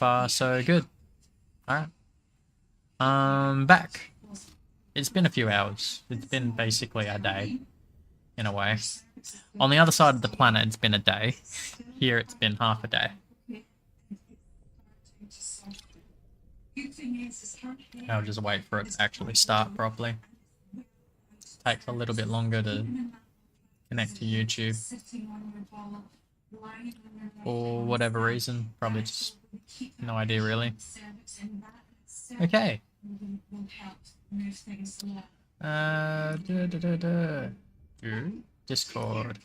far, so good. Alright. Back. It's been a few hours. It's been basically a day, in a way. On the other side of the planet, it's been a day. Here, it's been half a day. I'll just wait for it to actually start properly. Takes a little bit longer to connect to YouTube. For whatever reason. Probably just no idea, really. Okay. Discord.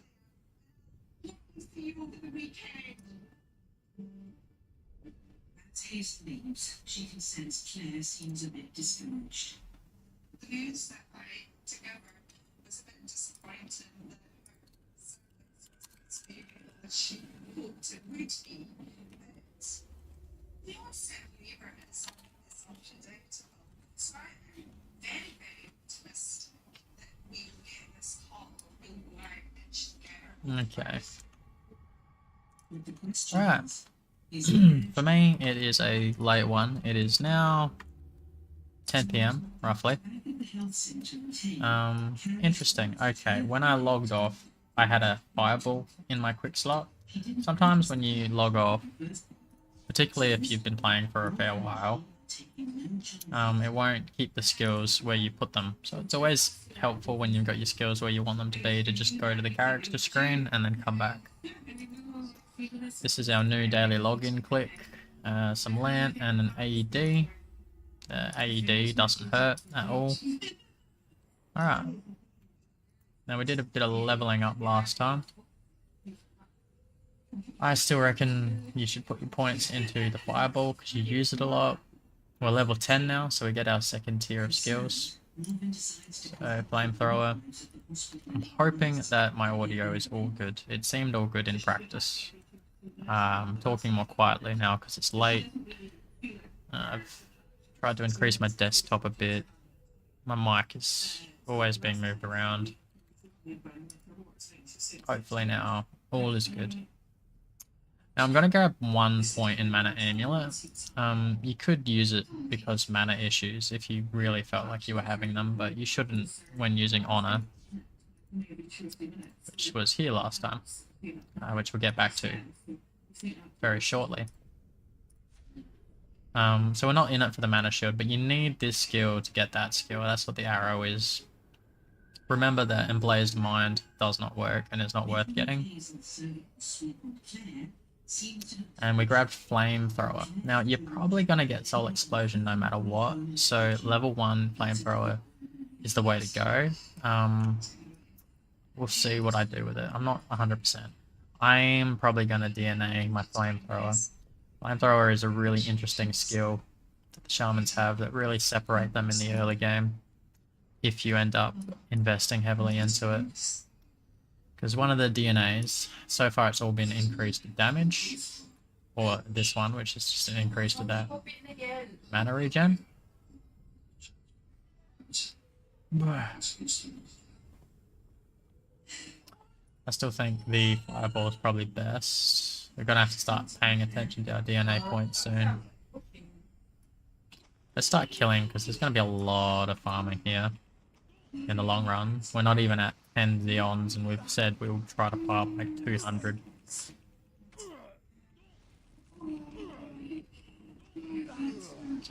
His leaves, she can sense Claire seems a bit discouraged. The news that night together was a bit disappointing that she hoped it would be, but we also Reaver had something this unpredictable. So I'm very, very optimistic that we will get this call in line together. Okay. Alright. For me, it is a late one. It is now 10 PM, roughly. Interesting. Okay, when I logged off, I had a fireball in my quick slot. Sometimes when you log off, particularly if you've been playing for a fair while, it won't keep the skills where you put them. So it's always helpful when you've got your skills where you want them to be to just go to the character screen and then come back. This is our new daily login click. Some land and an AED. AED doesn't hurt at all. Alright. Now we did a bit of leveling up last time. I still reckon you should put your points into the fireball because you use it a lot. We're level 10 now, so we get our second tier of skills. So flamethrower. I'm hoping that my audio is all good. It seemed all good in practice. I'm talking more quietly now because it's late. I've tried to increase my desktop a bit. My mic is always being moved around. Hopefully now all is good. Now I'm going to grab 1 point in Mana Amulet. You could use it because mana issues if you really felt like you were having them, but you shouldn't when using Honor, which was here last time, which we'll get back to very shortly. So we're not in it for the mana shield, but you need this skill to get that skill. That's what the arrow is. Remember that Emblazed Mind does not work and is not worth getting. And we grabbed Flamethrower. Now you're probably going to get Soul Explosion no matter what, so level 1 Flamethrower is the way to go. We'll see what I do with it. I'm not 100%. I'm probably going to DNA my Flamethrower. Flamethrower is a really interesting skill that the Shamans have that really separate them in the early game if you end up investing heavily into it. Because one of the DNAs, so far it's all been increased damage, or this one, which is just an increase to that mana regen. I still think the fireball is probably best. We're gonna have to start paying attention to our DNA points soon. Let's start killing, because there's gonna be a lot of farming here in the long run. We're not even at 10 xeons, and we've said we'll try to farm like 200. So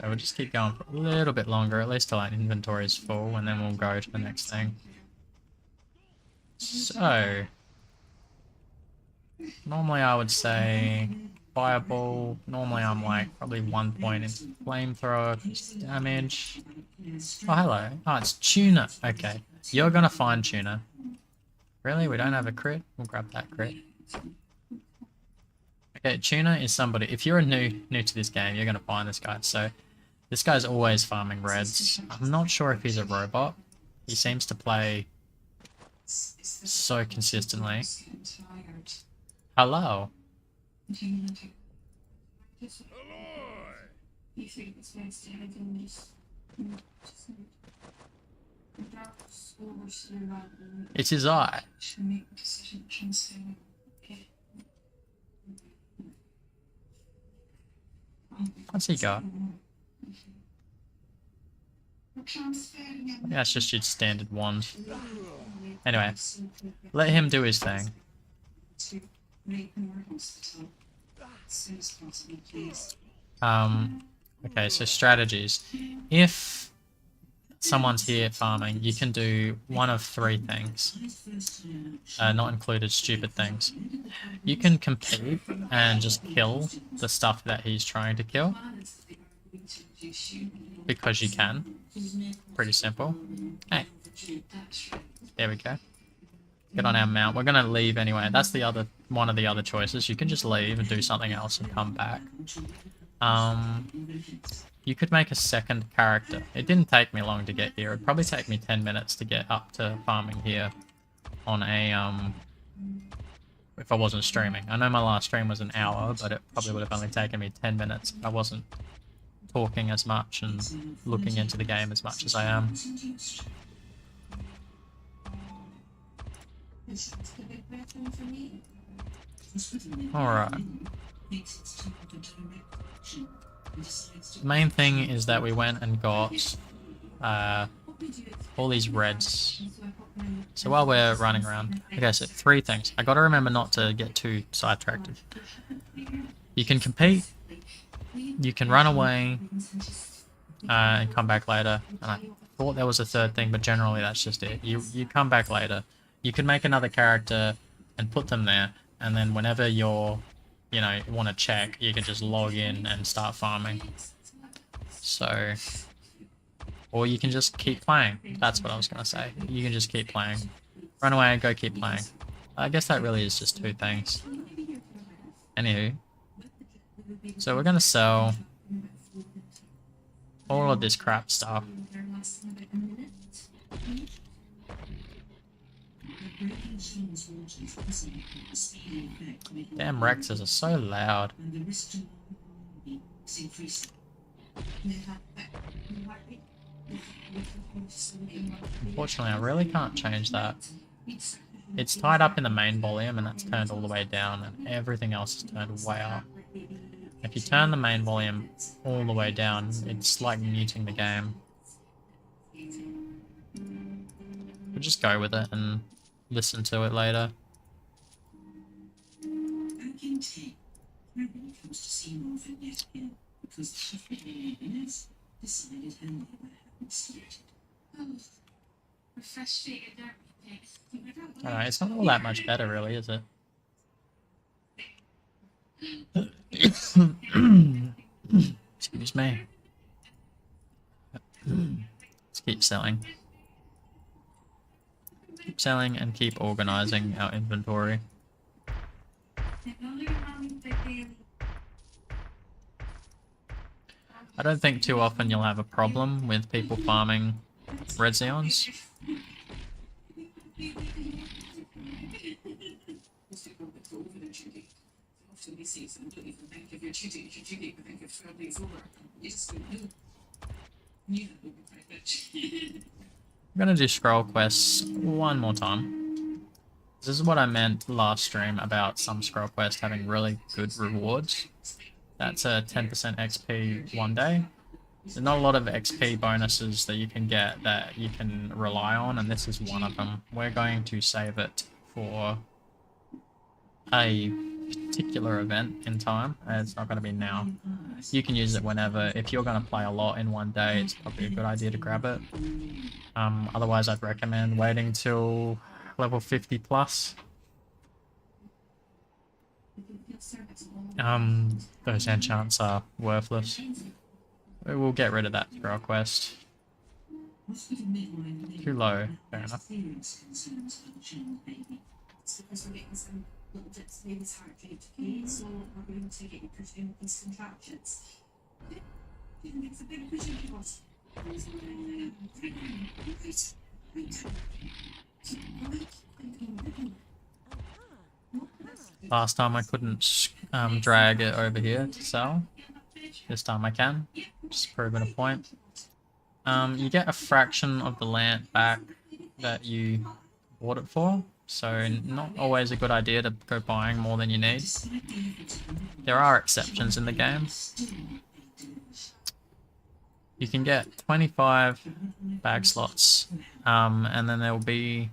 we'll just keep going for a little bit longer, at least till our inventory is full, and then we'll go to the next thing. So normally I would say fireball. Normally I'm like probably 1 point into flamethrower, damage. Oh, hello. Oh, it's tuna. Okay. You're gonna find tuna. Really? We don't have a crit? We'll grab that crit. Okay, tuna is somebody. If you're new to this game, you're gonna find this guy. So this guy's always farming reds. I'm not sure if he's a robot. He seems to play so consistently. Hello. It's his eye. What's he got? Yeah, it's just your standard wand. Anyway, let him do his thing. Okay, so strategies. If someone's here farming, you can do one of three things. Not included stupid things. You can compete and just kill the stuff that he's trying to kill. Because you can. Pretty simple. Hey. There we go. Get on our mount. We're gonna leave anyway. That's the other one of the other choices. You can just leave and do something else and come back. You could make a second character. It didn't take me long to get here. It'd probably take me 10 minutes to get up to farming here on a, if I wasn't streaming. I know my last stream was an hour, but it probably would have only taken me 10 minutes if I wasn't talking as much and looking into the game as much as I am. Alright. The main thing is that we went and got all these reds. So while we're running around, okay, so three things. I gotta remember not to get too sidetracked. You can compete, you can run away, and come back later. And I thought there was a third thing, but generally that's just it. You come back later. You can make another character and put them there, and then whenever you're, you know, want to check, you can just log in and start farming. So, or you can just keep playing. That's what I was gonna say. You can just keep playing. Run away and go keep playing. I guess that really is just two things. Anywho, so we're gonna sell all of this crap stuff. Damn Rexes are so loud. Unfortunately, I really can't change that. It's tied up in the main volume and that's turned all the way down, and everything else is turned way up. If you turn the main volume all the way down, it's like muting the game. We'll just go with it and listen to it later. Alright, it's not all that much better really, is it? Excuse me. Let's keep selling. Keep selling and keep organizing our inventory. I don't think too often you'll have a problem with people farming red xeons. I'm gonna do scroll quests one more time. This is what I meant last stream about some scroll quests having really good rewards. That's a 10% XP one day. There's not a lot of XP bonuses that you can get that you can rely on, and this is one of them. We're going to save it for a particular event in time. It's not going to be now. You can use it whenever. If you're going to play a lot in one day, it's probably a good idea to grab it. Otherwise, I'd recommend waiting till level 50 plus. Those enchants are worthless. We'll get rid of that for our quest. Too low, fair enough. Last time I couldn't drag it over here to sell. This time I can. Just proving a point. You get a fraction of the land back that you bought it for, so not always a good idea to go buying more than you need. There are exceptions in the game. you can get 25 bag slots, and then there will be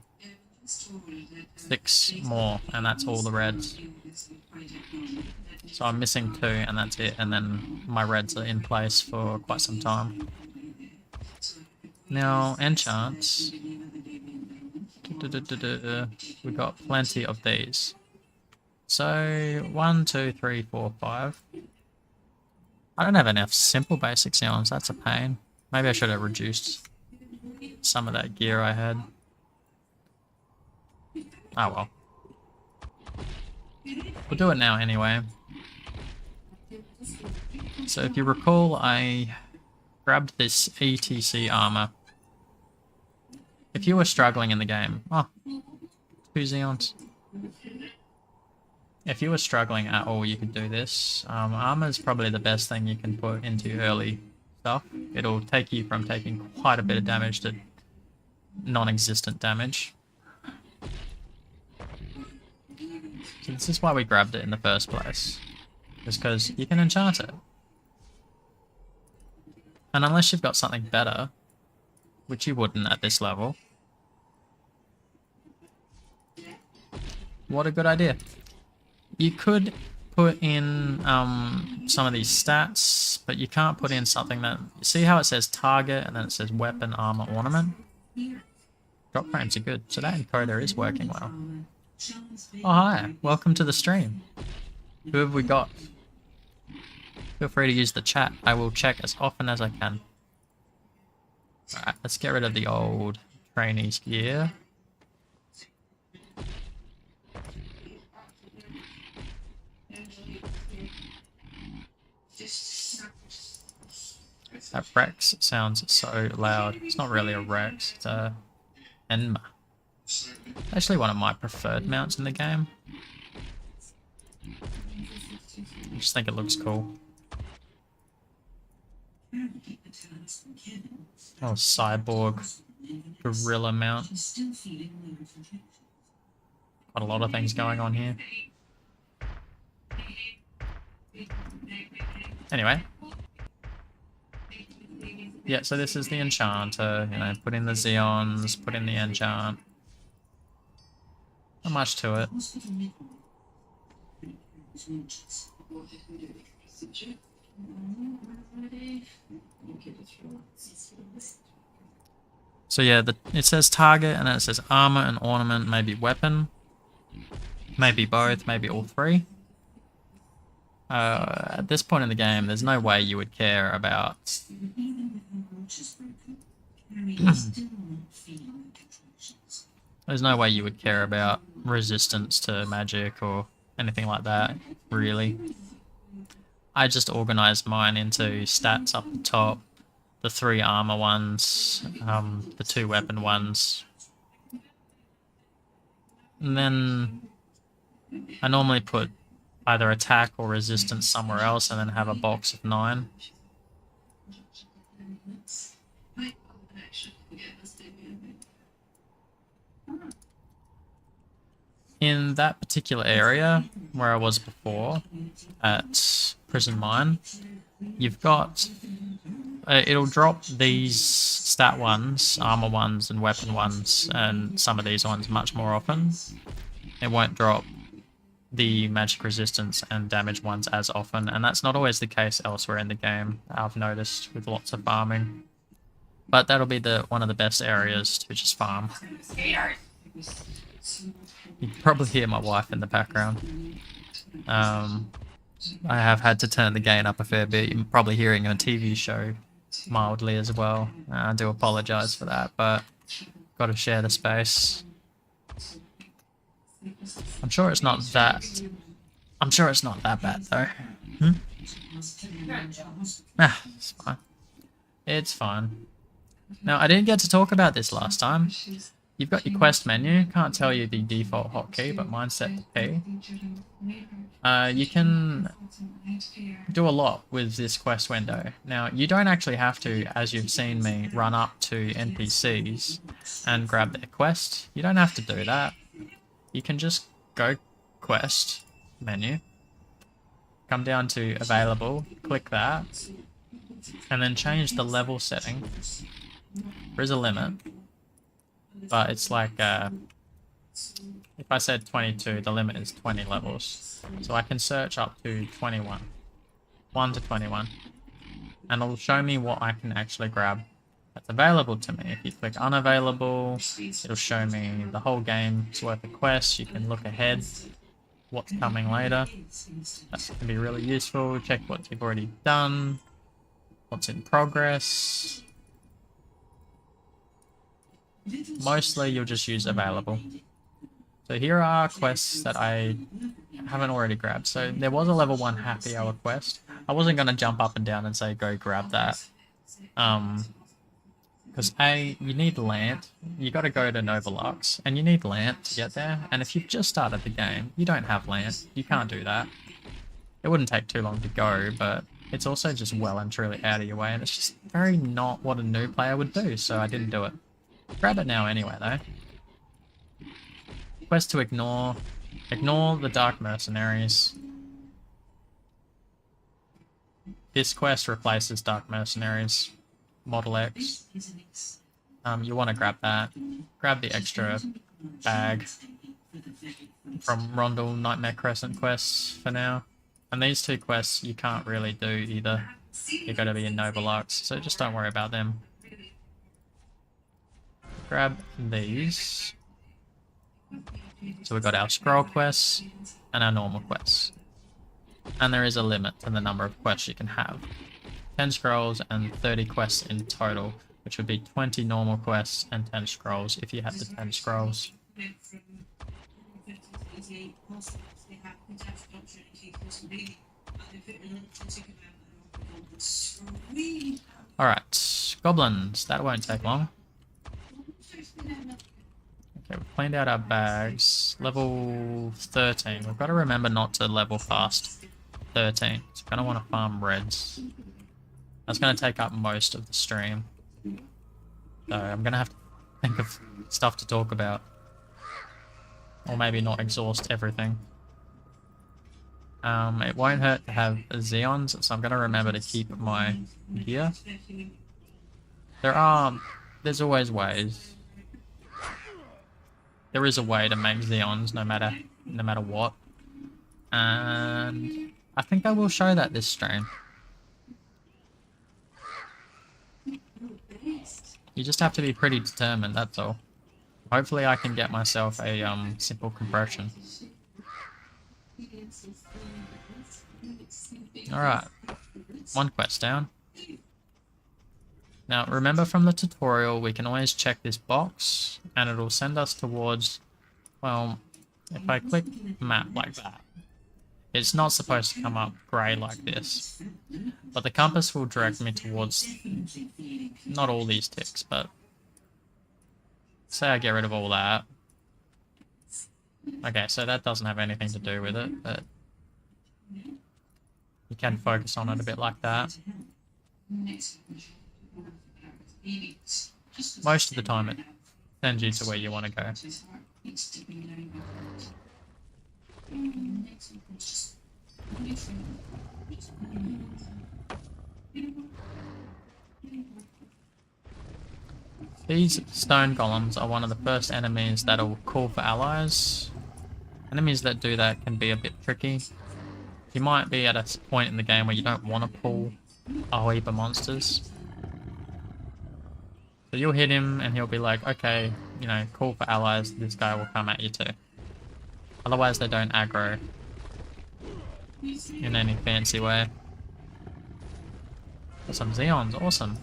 6 more, and that's all the reds. So I'm missing 2, and that's it, and then my reds are in place for quite some time. Now, enchants. We got plenty of these. So, 1, 2, 3, 4, 5. I don't have enough simple basic xeons, that's a pain. Maybe I should have reduced some of that gear I had. Oh well. We'll do it now anyway. So if you recall, I grabbed this ETC armor. If you were struggling in the game... Oh, 2 xeons. If you were struggling at all, you could do this. Armor is probably the best thing you can put into early stuff. It'll take you from taking quite a bit of damage to non-existent damage. So this is why we grabbed it in the first place. Just because you can enchant it. And unless you've got something better, which you wouldn't at this level. What a good idea. You could put in some of these stats, but you can't put in something that... See how it says target and then it says weapon, armor, ornament? Drop frames are good, so that encoder is working well. Oh hi, welcome to the stream. Who have we got? Feel free to use the chat. I will check as often as I can. Alright, let's get rid of the old trainees gear. That Rex sounds so loud. It's not really a Rex, it's a Enma. Actually one of my preferred mounts in the game. I just think it looks cool. Oh, cyborg gorilla mount. Got a lot of things going on here. Anyway. Yeah, so this is the enchanter, you know, put in the xeons, put in the enchant. Not much to it. So yeah, it says target and then it says armor and ornament, maybe weapon. Maybe both, maybe all 3. At this point in the game, there's no way you would care about... There's no way you would care about resistance to magic or anything like that, really. I just organized mine into stats up the top, the 3 armor ones, the 2 weapon ones. And then I normally put either attack or resistance somewhere else and then have a box of 9. In that particular area, where I was before, at Prison Mine, you've got... it'll drop these stat ones, armor ones and weapon ones, and some of these ones much more often. It won't drop the magic resistance and damage ones as often, and that's not always the case elsewhere in the game, I've noticed, with lots of farming. But that'll be one of the best areas to just farm. You can probably hear my wife in the background. I have had to turn the gain up a fair bit. You're probably hearing a TV show mildly as well. I do apologise for that, but got to share the space. I'm sure it's not that bad though. Ah, it's fine. It's fine. Now, I didn't get to talk about this last time. You've got your quest menu. Can't tell you the default hotkey, but mine's set to P. You can do a lot with this quest window. Now, you don't actually have to, as you've seen me, run up to NPCs and grab their quest. You don't have to do that. You can just go quest menu, come down to available, click that, and then change the level setting. There is a limit, but it's like if I said 22, the limit is 20 levels. So I can search up to 21. 1 to 21. And it'll show me what I can actually grab that's available to me. If you click unavailable, it'll show me the whole game's worth of quests. You can look ahead, what's coming later. That can be really useful. Check what you've already done, what's in progress. Mostly you'll just use available. So here are quests that I haven't already grabbed. So there was a level 1 happy hour quest. I wasn't going to jump up and down and say go grab that. Because A, you need land. You got to go to Novolux, and you need land to get there. And if you've just started the game, you don't have land. You can't do that. It wouldn't take too long to go, but it's also just well and truly out of your way, and it's just very not what a new player would do, so I didn't do it. Grab it now anyway, though. Quest to ignore. Ignore the Dark Mercenaries. This quest replaces Dark Mercenaries. Model X. You want to grab that. Grab the extra bag from Rondel Nightmare Crescent quests for now. And these two quests you can't really do either. You've got to be in Novolux, so just don't worry about them. Grab these. So we've got our scroll quests and our normal quests. And there is a limit to the number of quests you can have. 10 scrolls and 30 quests in total, which would be 20 normal quests and 10 scrolls if you had the 10 scrolls. Alright, goblins, that won't take long. Okay, we've cleaned out our bags. Level 13. We've got to remember not to level past 13. So we're going to want to farm reds. That's going to take up most of the stream. So I'm going to have to think of stuff to talk about. Or maybe not exhaust everything. It won't hurt to have xeons, so I'm going to remember to keep my gear. There's always ways. There is a way to make xeons no matter what. And I think I will show that this stream. You just have to be pretty determined, that's all. Hopefully I can get myself a simple compression. Alright. One quest down. Now remember from the tutorial we can always check this box and it'll send us towards, well, if I click map like that, it's not supposed to come up grey like this, but the compass will direct me towards not all these ticks, but say I get rid of all that. Okay, so that doesn't have anything to do with it, but you can focus on it a bit like that. Most of the time it sends you to where you want to go. These stone golems are one of the first enemies that'll call for allies. Enemies that do that can be a bit tricky. You might be at a point in the game where you don't want to pull a whole heap of monsters. So you'll hit him and he'll be like, okay, you know, call for allies, this guy will come at you too. Otherwise they don't aggro in any fancy way. Got some xeons, awesome.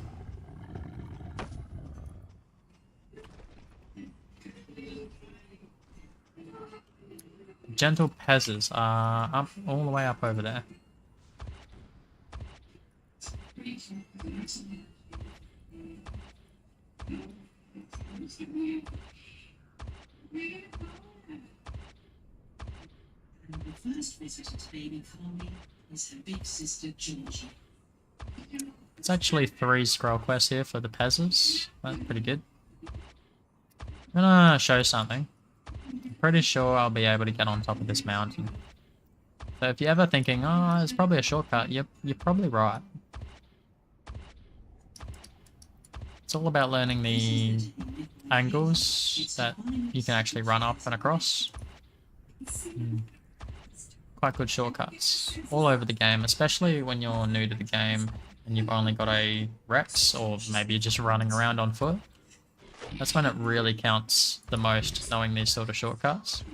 Gentle peasers are up all the way up over there. The first visitor to baby colony is her big sister Georgie. It's actually 3 scroll quests here for the peasers. That's pretty good. I'm gonna show something. I'm pretty sure I'll be able to get on top of this mountain. So if you're ever thinking, oh, it's probably a shortcut, you're probably right. It's all about learning the angles that you can actually run up and across. Quite good shortcuts all over the game, especially when you're new to the game and you've only got a Rex, or maybe you're just running around on foot. That's when it really counts the most, knowing these sort of shortcuts.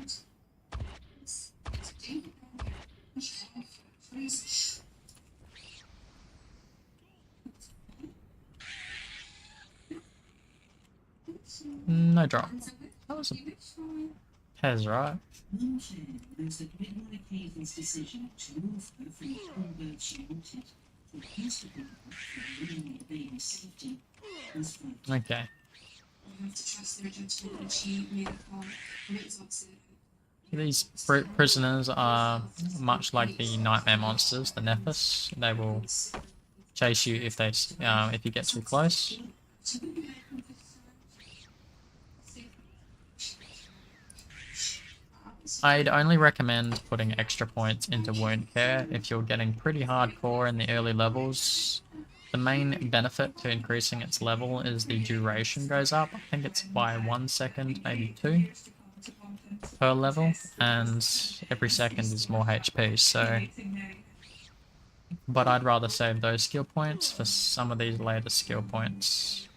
No drop. That was a Pez, right? Okay. These prisoners are much like the nightmare monsters, the Nephis. They will chase you if you get too close. I'd only recommend putting extra points into wound care if you're getting pretty hardcore in the early levels. The main benefit to increasing its level is the duration goes up. I think it's by 1 second, maybe 2 per level, and every second is more HP, so... But I'd rather save those skill points for some of these later skill points.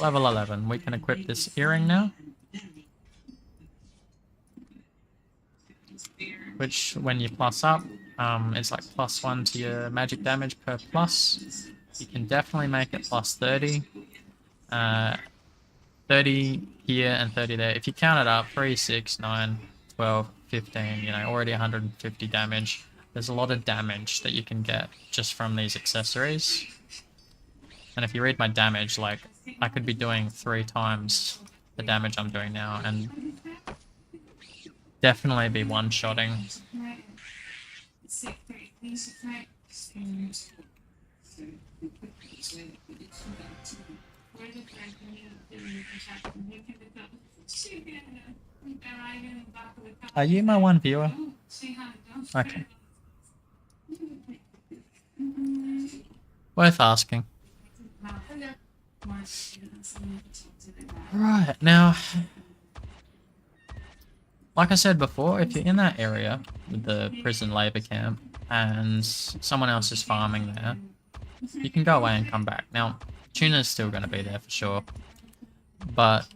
Level 11, we can equip this earring now. Which, when you plus up, it's like +1 to your magic damage per plus. You can definitely make it plus 30. 30 here and 30 there. If you count it up, 3, 6, 9, 12, 15, you know, already 150 damage. There's a lot of damage that you can get just from these accessories. And if you read my damage, like, I could be doing 3 times the damage I'm doing now, and definitely be one-shotting. Are you my one viewer? Okay. Worth asking. Right, now, like I said before, if you're in that area with the prison labor camp and someone else is farming there, you can go away and come back. Now, Tuna's still going to be there for sure, but,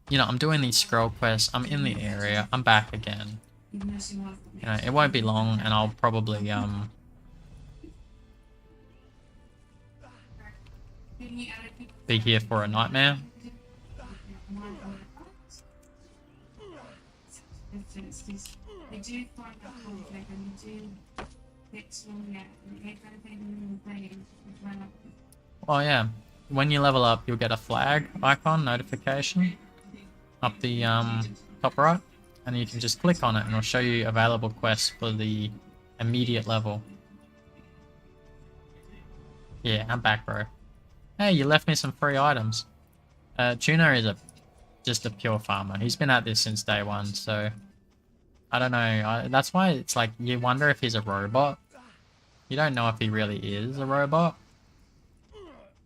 you know, I'm doing these scroll quests, I'm in the area, I'm back again. You know, it won't be long, and I'll probably, be here for a nightmare. Oh yeah, when you level up, you'll get a flag icon notification up the top right, and you can just click on it and it'll show you available quests for the immediate level. Yeah, I'm back, bro. Hey, you left me some free items. Tuna is just a pure farmer. He's been at this since day one, so I don't know. That's why it's like you wonder if he's a robot. You don't know if he really is a robot.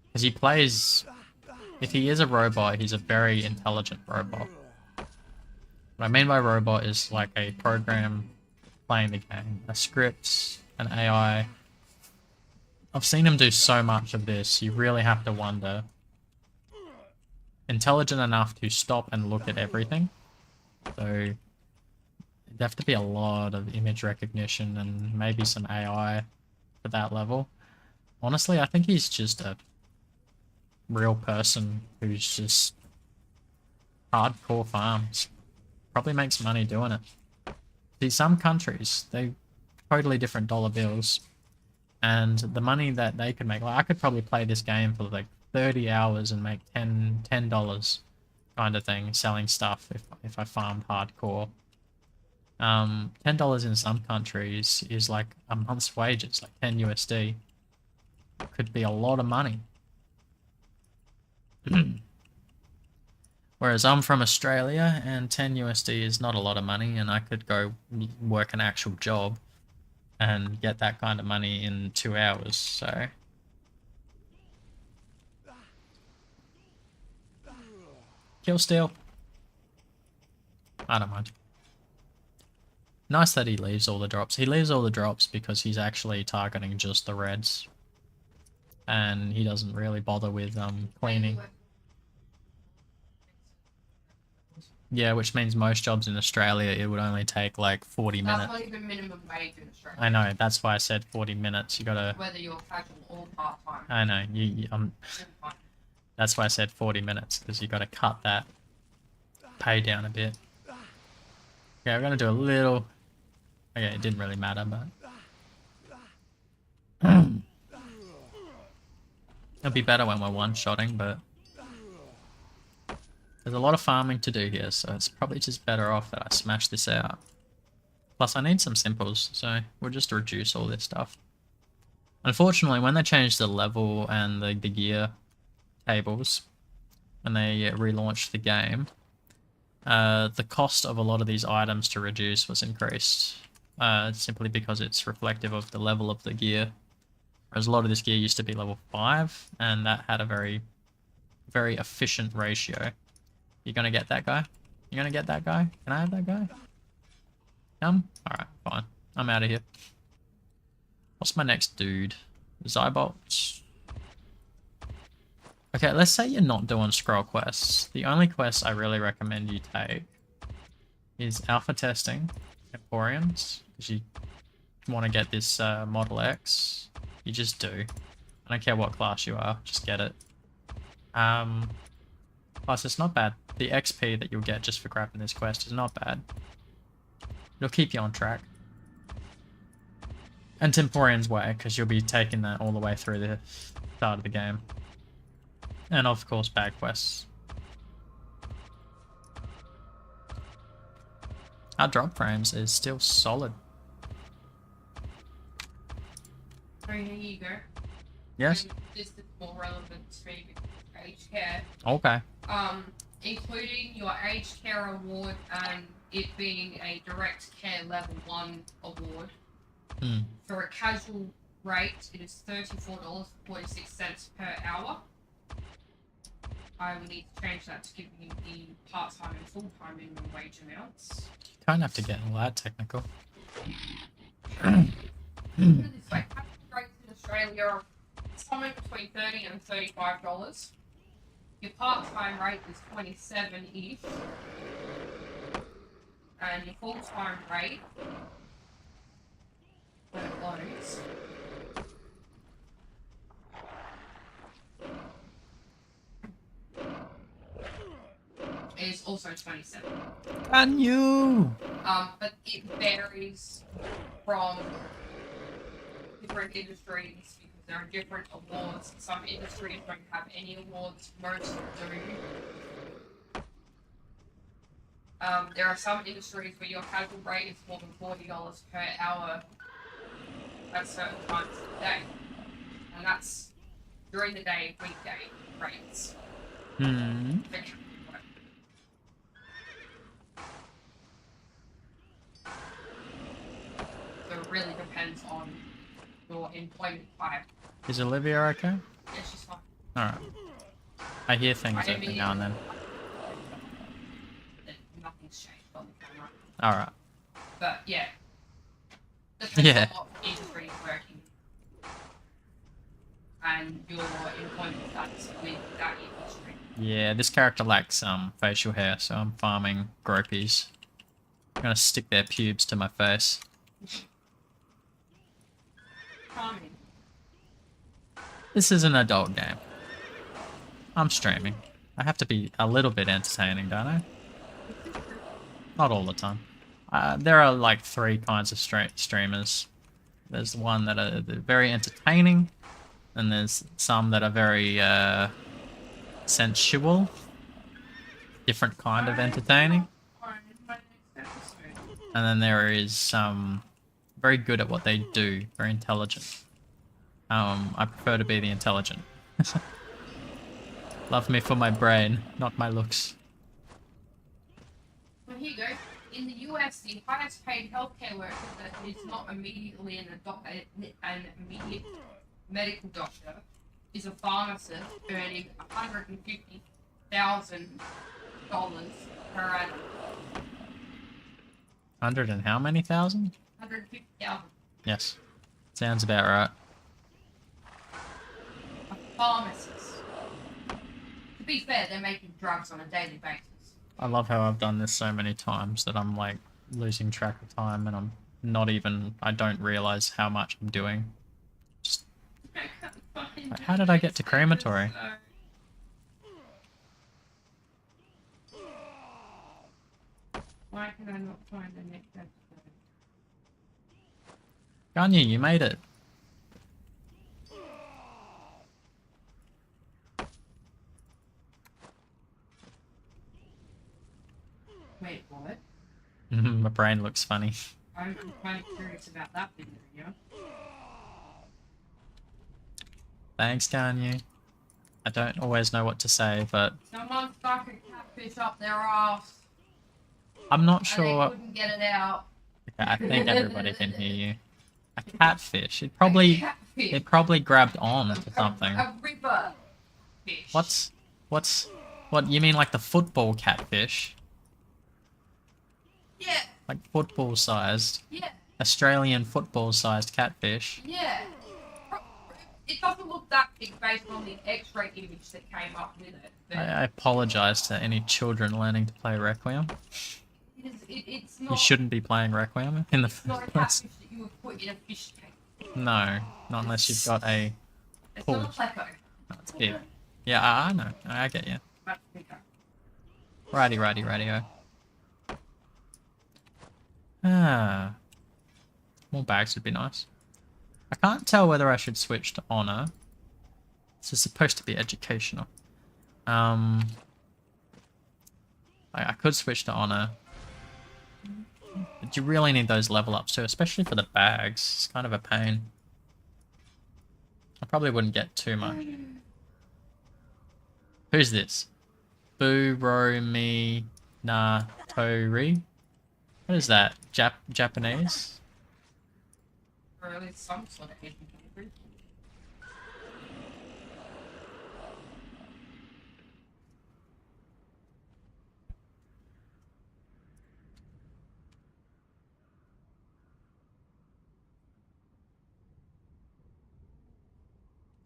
Because he plays... If he is a robot, he's a very intelligent robot. What I mean by robot is like a program playing the game. A script, an AI. I've seen him do so much of this, you really have to wonder. Intelligent enough to stop and look at everything. So, it'd have to be a lot of image recognition and maybe some AI for that level. Honestly, I think he's just a real person who's just hardcore farms. Probably makes money doing it. See, some countries, they totally different dollar bills. And the money that they could make, like I could probably play this game for like 30 hours and make $10 kind of thing, selling stuff if I farmed hardcore. $10 in some countries is like a month's wages, like 10 USD. Could be a lot of money. Whereas I'm from Australia and 10 USD is not a lot of money, and I could go work an actual job and get that kind of money in 2 hours, so. Kill steal. I don't mind. Nice that he leaves all the drops. He leaves all the drops because he's actually targeting just the reds. And he doesn't really bother with cleaning. Yeah, which means most jobs in Australia, it would only take like 40 minutes. That's not even minimum wage in Australia. I know, that's why I said 40 minutes. You gotta... Whether you're casual or part-time. I know, that's why I said 40 minutes, because you gotta cut that pay down a bit. Okay, we're gonna do a little... Okay, it didn't really matter, but... It'll be better when we're one-shotting, but... There's a lot of farming to do here, so it's probably just better off that I smash this out. Plus, I need some simples, so we'll just reduce all this stuff. Unfortunately, when they changed the level and the gear tables, when they relaunched the game, the cost of a lot of these items to reduce was increased, simply because it's reflective of the level of the gear. Whereas a lot of this gear used to be level 5, and that had a very, very efficient ratio. You gonna get that guy? You gonna get that guy? Can I have that guy? Come? Alright, fine. I'm out of here. What's my next dude? Zybolt. Okay, let's say you're not doing scroll quests. The only quest I really recommend you take is alpha testing, Emporiums, because you want to get this Model X. You just do. I don't care what class you are, just get it. Plus, it's not bad. The XP that you'll get just for grabbing this quest is not bad. It'll keep you on track. And Temporian's way, because you'll be taking that all the way through the start of the game. And of course, bag quests. Our drop frames is still solid. So here you go. Yes? And this is more relevant to me with aged care. Okay. Including your aged care award and it being a direct care level 1 award. For a casual rate, it is $34.46 per hour. I will need to change that to give you the part-time and full-time minimum wage amounts. You don't have to get all that technical. Put it this way, casual rates in Australia are somewhere between $30 and $35. Your part-time rate is 27-ish. And your full-time rate, when it loads, is also 27. Ganyu! But it varies from different industries because there are different awards. Some industries don't have any awards, most do. There are some industries where your casual rate is more than $40 per hour at certain times of the day. And that's during the day, weekday rates. So it really depends on your employment type. Is Olivia okay? Yeah, she's fine. Alright. I hear things every now and then. Nothing's changed on the camera. Alright. But yeah. Depends Yeah. on what industry you're working and your employment status with that industry. Yeah, this character lacks facial hair, so I'm farming gropies. I'm gonna stick their pubes to my face. Farming. This is an adult game. I'm streaming. I have to be a little bit entertaining, don't I? Not all the time. There are like 3 kinds of streamers. There's the one that are very entertaining, and there's some that are very sensual. Different kind of entertaining. And then there is some very good at what they do, very intelligent. I prefer to be the intelligent. Love me for my brain, not my looks. here you go. In the US, the highest paid healthcare worker that is not immediately an immediate medical doctor is a pharmacist earning $150,000 per annum. 100 and how many thousand? 150,000. Yes. Sounds about right. A pharmacist. To be fair, they're making drugs on a daily basis. I love how I've done this so many times that I'm like losing track of time and I'm not even, I don't realize how much I'm doing. Just, how did I get to crematory? Why can I not find the next episode? Ganyu, you made it. Wait, what? My brain looks funny. I'm kind of curious about that video. Thanks, Ganyu. I don't always know what to say, but Someone stuck a catfish up their ass. I'm not And sure. they couldn't get it out. Okay, I think everybody can hear you. A catfish. It probably grabbed on to something. A river fish. What you mean like the football catfish? Yeah, Like football sized. yeah, Australian football sized catfish. yeah. It doesn't look that big based on the X-ray image that came up with it. But I apologize to any children learning to play Requiem. it's not. You shouldn't be playing Requiem in the It's not a first place. catfish that you would put in a fish tank. No, not unless you've got a. It's Cool. not a pleco. No, it's big. Yeah, I know. I get you. Much bigger. Righty-o. Ah. More bags would be nice. I can't tell whether I should switch to honor. This is supposed to be educational. I could switch to honor. But you really need those level ups too, especially for the bags. It's kind of a pain. I probably wouldn't get too much. Who's this? Buromi na Tori? What is that? Japanese? Or at least some sort of Asian country.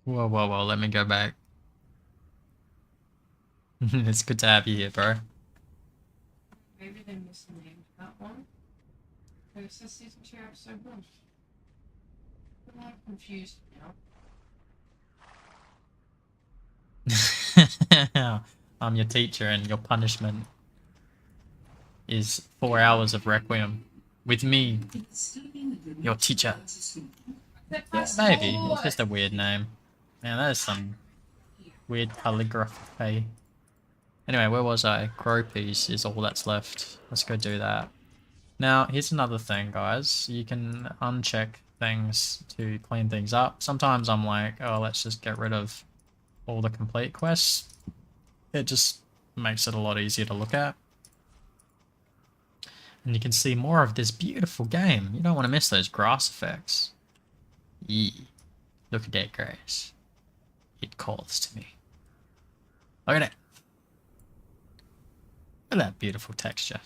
Whoa, let me go back. It's good to have you here, bro. Maybe they misnamed that one. But it says season 2 episode 1. I'm confused now. I'm your teacher and your punishment is 4 hours of Requiem. With me, your teacher. Yeah, maybe. It's just a weird name. Man, that is some weird calligraphy. Anyway, where was I? Groppies is all that's left. Let's go do that. Now, here's another thing, guys. You can uncheck things to clean things up. Sometimes I'm like, oh, let's just get rid of all the complete quests. It just makes it a lot easier to look at. And you can see more of this beautiful game. You don't want to miss those grass effects. Yeah. Look at that grass. It calls to me. Look at it. Look at that beautiful texture.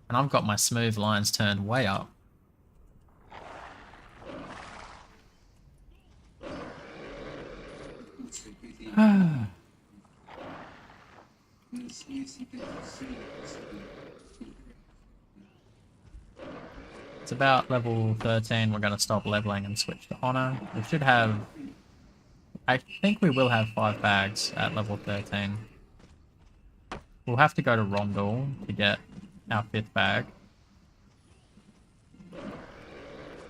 And I've got my smooth lines turned way up. It's about level 13. We're going to stop leveling and switch to honor. We should have... I think we will have 5 bags at level 13. We'll have to go to Rondel to get our 5th bag.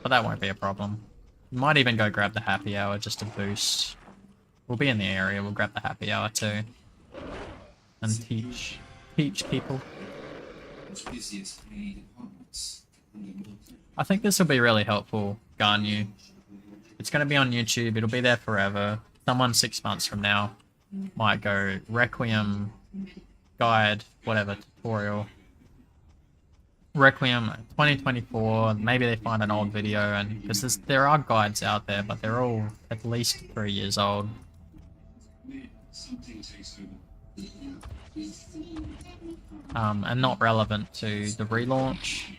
But that won't be a problem. We might even go grab the happy hour just to boost. We'll be in the area, we'll grab the happy hour too. And teach people. I think this will be really helpful, Ganyu. It's going to be on YouTube, it'll be there forever. Someone 6 months from now might go Requiem guide, whatever, tutorial. Requiem 2024, maybe they find an old video, and because there are guides out there, but they're all at least 3 years old. And not relevant to the relaunch.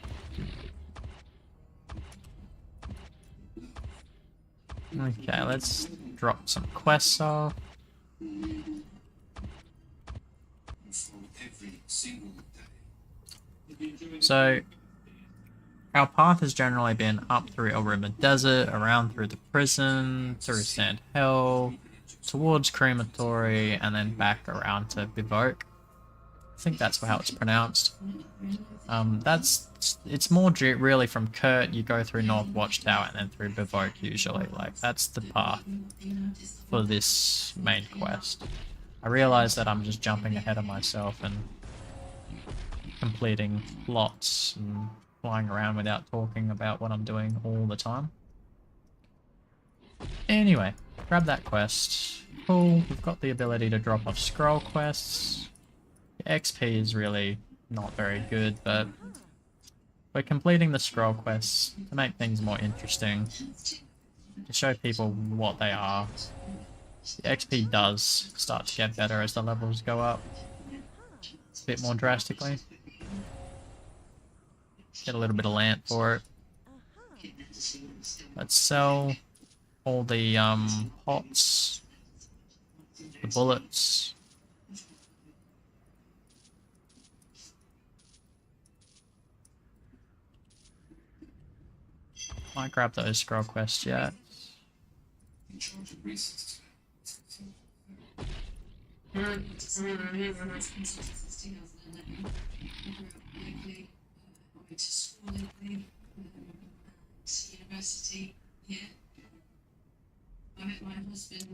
Okay, let's drop some quests off. So, our path has generally been up through El River Desert, around through the prison, through Sand Hill, towards Crematory, and then back around to Bivouac. I think that's how it's pronounced. It's more really from Kurt, you go through North Watchtower and then through Bivouac usually. Like, that's the path for this main quest. I realize that I'm just jumping ahead of myself and completing lots and flying around without talking about what I'm doing all the time. Anyway, grab that quest. Cool, we've got the ability to drop off scroll quests. The XP is really not very good, but we're completing the scroll quests to make things more interesting, to show people what they are. The XP does start to get better as the levels go up, a bit more drastically. Get a little bit of land for it. Let's sell all the pots, the bullets. Might grab those scroll quests yet.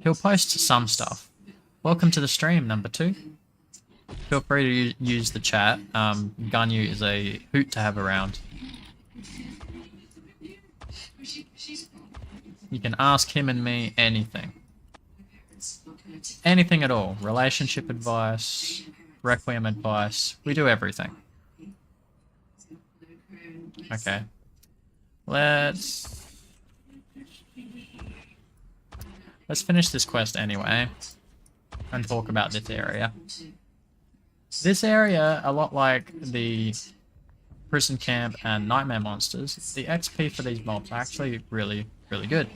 He'll post some stuff. Welcome to the stream, number 2. Feel free to use the chat. Ganyu is a hoot to have around. You can ask him and me anything. Anything at all. Relationship advice, Requiem advice. We do everything. Okay. Let's finish this quest anyway and talk about this area. This area, a lot like the prison camp and nightmare monsters, the XP for these mobs are actually really good.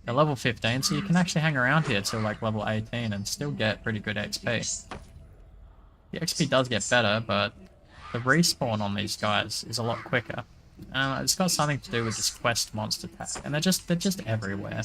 They're level 15, so you can actually hang around here till like level 18 and still get pretty good XP. The XP does get better, but the respawn on these guys is a lot quicker. It's got something to do with this quest monster tag, and they're just everywhere.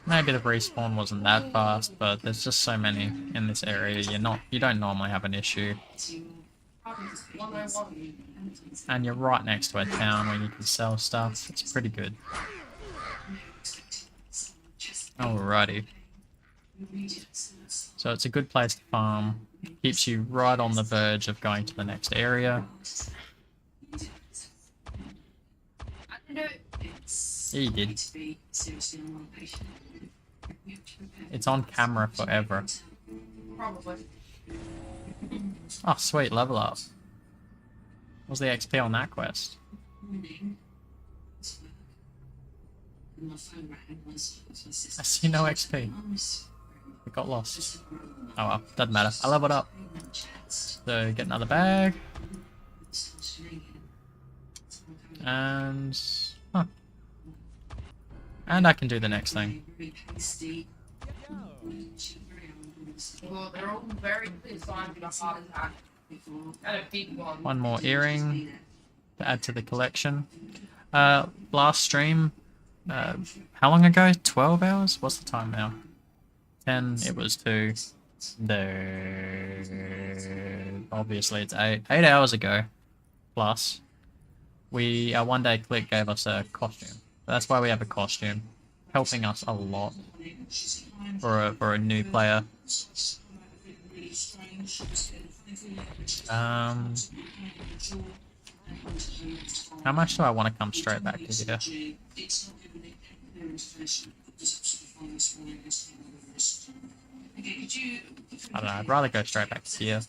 Maybe the respawn wasn't that fast, but there's just so many in this area. You don't normally have an issue. And you're right next to a town where you can sell stuff. It's pretty good. Alrighty. So it's a good place to farm. Keeps you right on the verge of going to the next area. Yeah, you did. It's on camera forever. Probably. Oh, sweet, level up. What's the XP on that quest? I see no XP. It got lost. Oh well, doesn't matter. I leveled up. So, get another bag. And... huh. And I can do the next thing. Well, they're all very clear signs of a heart attack. And a big one. One more earring to add to the collection. Last stream, how long ago? 12 hours? What's the time now? 10, it was 2. There. Obviously it's 8. 8 hours ago. Plus. We, our one day click gave us a costume. So that's why we have a costume. Helping us a lot. For a new player. How much do I want to come straight back to here? I don't know, I'd rather go straight back to here.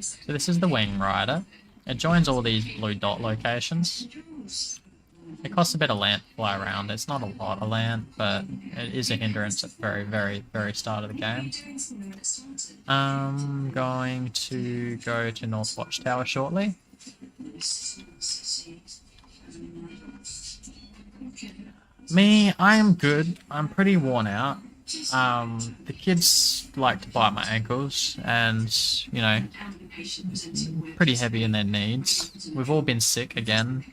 So this is the Wing Rider. It joins all these blue dot locations. It costs a bit of land to fly around. It's not a lot of land, but it is a hindrance at the very start of the game. I'm going to go to North Watchtower shortly. Me, I am good. I'm pretty worn out. The kids like to bite my ankles and, you know, pretty heavy in their needs. We've all been sick again.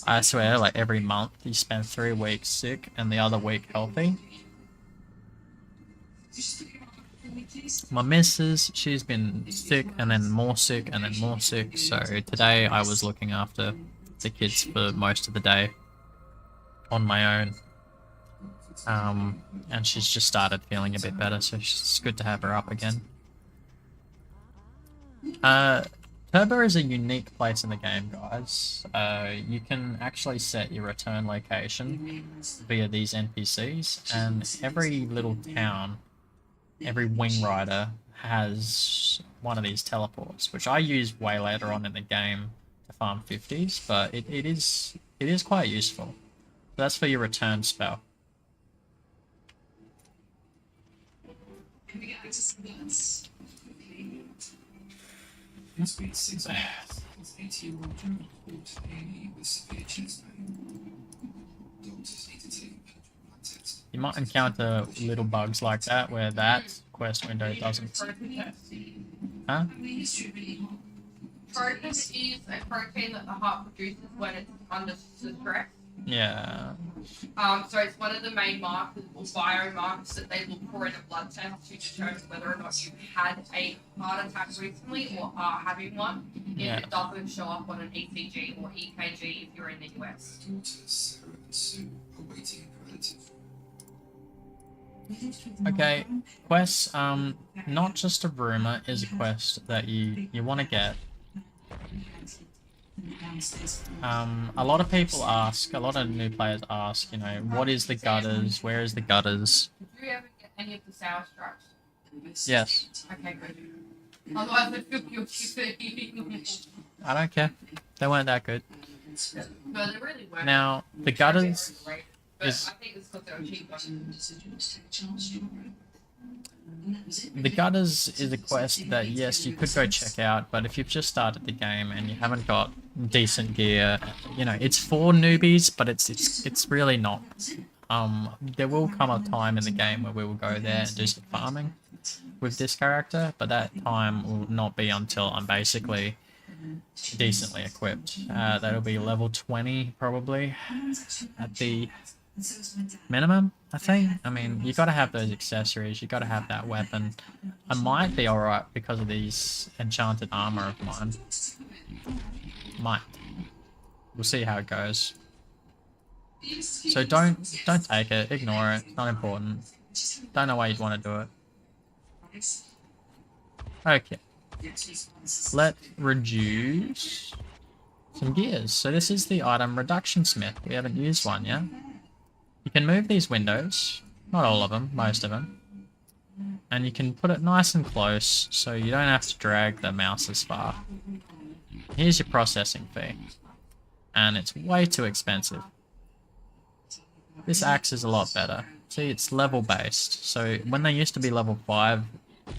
I swear, like every month you spend 3 weeks sick and the other week healthy. My missus, she's been sick and then more sick and then more sick, so today I was looking after the kids for most of the day on my own. And she's just started feeling a bit better, so it's good to have her up again. Turbo is a unique place in the game, guys. You can actually set your return location via these NPCs, and every little town, every Wing Rider has one of these teleports, which I use way later on in the game to farm 50s, but it is quite useful. So that's for your return spell. Can we get access to this? It's been 6 hours. His 80-year-old German called A&E with severe chest pain. Doctors need to take a blood test. You might encounter little bugs like that where that quest window doesn't. Huh? Protein is a protein that the heart produces when it's under stress. Yeah. So it's one of the main markers or biomarkers that they look for in a blood test to determine whether or not you had a heart attack recently or are having one. Yeah. If it doesn't show up on an ECG or EKG if you're in the US. Daughters Sarah and Sue are waiting a relative. Okay, quests, not just a rumor is a quest that you want to get. A lot of people ask, a lot of new players ask, you know, what is the gutters, where is the gutters? Did you ever get any of the sour stripes? Yes. Okay, good. Otherwise I feel guilty for eating them. I don't care, they weren't that good. No, they really weren't. Now, the gutters But is- I think it's because they were cheap. The Gutters is a quest that, yes, you could go check out, but if you've just started the game and you haven't got decent gear, you know, it's for newbies, but it's really not. There will come a time in the game where we will go there and do some farming with this character, but that time will not be until I'm basically decently equipped. That'll be level 20 probably at the minimum, I think. I mean, you gotta have those accessories, you gotta have that weapon. I might be alright because of these enchanted armor of mine. Might. We'll see how it goes. So don't take it, ignore it, it's not important. Don't know why you'd want to do it. Okay. Let's reduce some gears. So this is the item reduction smith. We haven't used one yet. You can move these windows, not all of them, most of them, and you can put it nice and close so you don't have to drag the mouse as far. Here's your processing fee, and it's way too expensive. This axe is a lot better. See, it's level based, so when they used to be level 5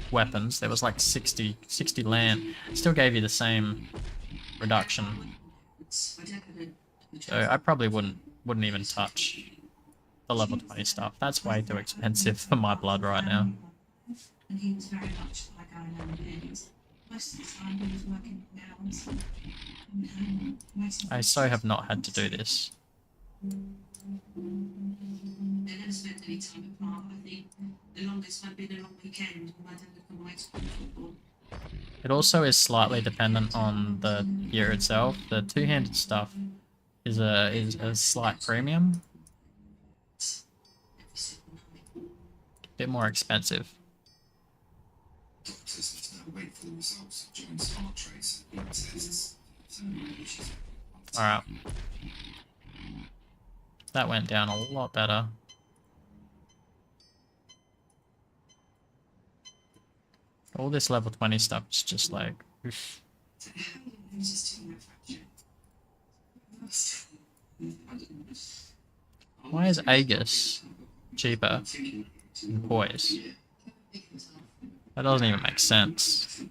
weapons, there was like 60 land, it still gave you the same reduction. So I probably wouldn't even touch the level 20 stuff. That's way too expensive for my blood right now. and he was very much like going unpaid. Most of the time he was working hours. I so have not had to do this. They never spent any time apart. I think the longest might be a long weekend. My dad would come away to play football. It also is slightly dependent on the gear itself. The two-handed stuff is a slight premium. A bit more expensive. Doctors must now wait for the results of Joan's heart trace and blood tests. Alright. That went down a lot better. All this level 20 stuff is just like, oof. Why is Aegis cheaper than Poise? That doesn't even make sense.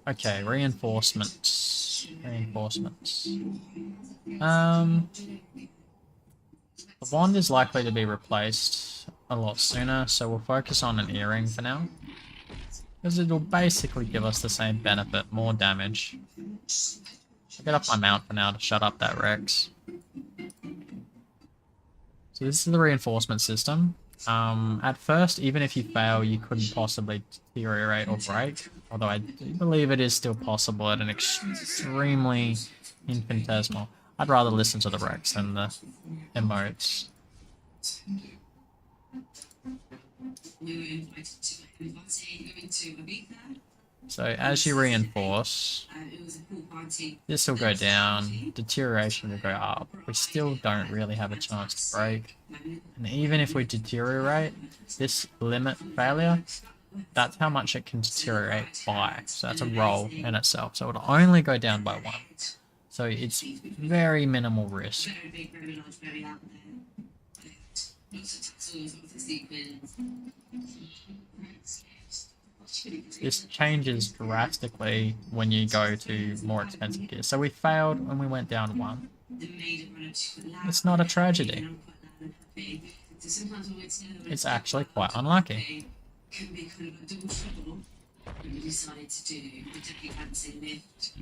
Okay, reinforcements. Reinforcements. The wand is likely to be replaced a lot sooner, so we'll focus on an earring for now. Because it'll basically give us the same benefit, more damage. I'll get off my mount for now to shut up that Rex. So this is the reinforcement system. At first, even if you fail, you couldn't possibly deteriorate or break. Although I do believe it is still possible at an extremely infinitesimal. I'd rather listen to the Rex than the emotes. We were invited to a party going to Ibiza. So as you reinforce, It was a pool party. this will go down, deterioration will go up. We still don't really have a chance to break. And even if we deteriorate, this limit failure, that's how much it can deteriorate by. So that's a roll in itself. So it'll only go down by 1. So it's very minimal risk. Very big, very large, very out there. Lots of tattoos, lots of sequins. This changes drastically when you go to more expensive gear. So we failed and we went down 1. It's not a tragedy. It's actually quite unlucky. Can be kind of a double trouble. We decided to do the Debbie Fancy lift.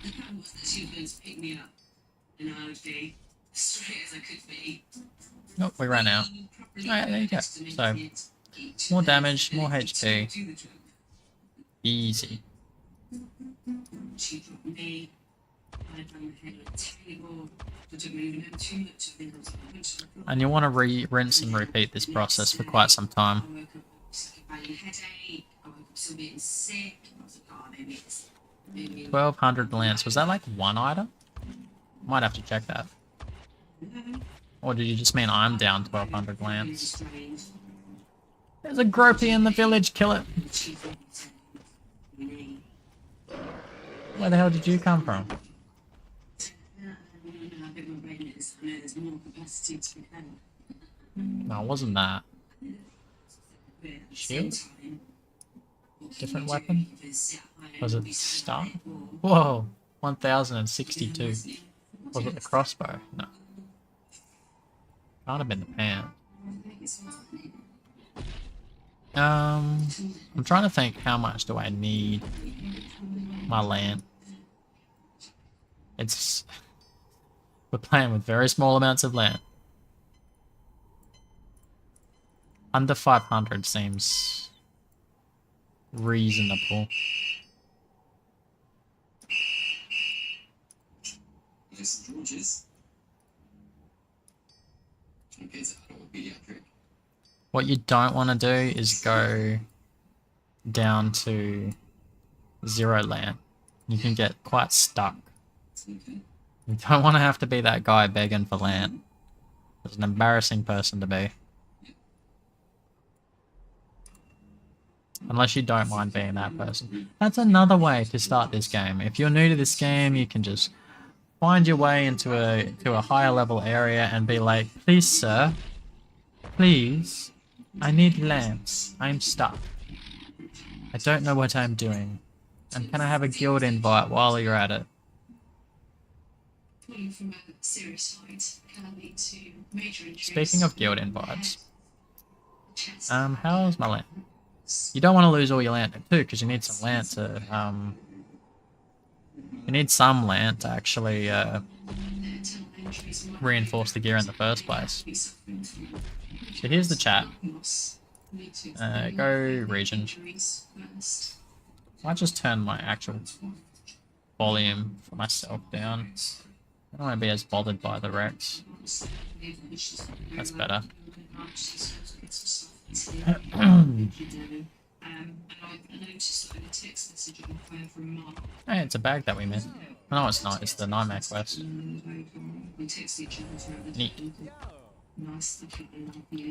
The plan was that she was going to pick me up, and I would be as straight as I could be. Oh, we ran out. Alright, there you go. So, more damage, more HP. Easy. She dropped me. I had my head on the table. I didn't really know too much. I think I was like, And you'll want to rinse and repeat this process for quite some time. I woke up with a bad headache. I woke up still being sick. I was like, oh, maybe it's 1200 lance. Was that like 1 item? Might have to check that. Or did you just mean I'm down 1200 lance? There's a gropey in the village, kill it! Where the hell did you come from? No, it wasn't that. Shield? Different weapon? Was it star? Whoa! 1062. Was it the crossbow? No. Can't have been the pan. I'm trying to think how much do I need my land. We're playing with very small amounts of land. Under 500 seems reasonable. Yes, George's. Okay, so I don't want pediatric. What you don't want to do is go down to 0 land. You can get quite stuck. Okay. You don't want to have to be that guy begging for land. It's an embarrassing person to be. Unless you don't mind being that person. That's another way to start this game. If you're new to this game, you can just find your way into a higher level area and be like, please sir, please, I need lamps. I'm stuck. I don't know what I'm doing. And can I have a guild invite while you're at it? Falling from a serious height can lead to major injuries. Speaking of guild invites, Chest. how's my land? You don't want to lose all your land too, because you need some land to you need some land to actually reinforce the gear in the first place. So here's the chat. Go region. I just turn my actual volume for myself down. I don't want to be as bothered by the Rex. That's better. Hey, it's a bag that we missed. No, it's not. It's the Nightmare quest. Neat.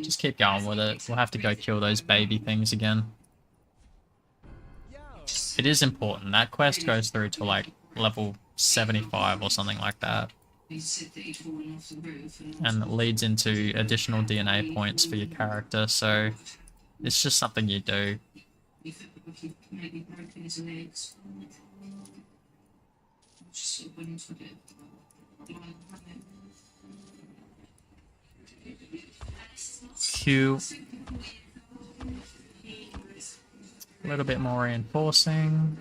Just keep going with it. We'll have to go kill those baby things again. It is important. That quest goes through to like level 75 or something like that. And it leads into additional DNA points for your character, so it's just something you do. Q. A little bit more reinforcing.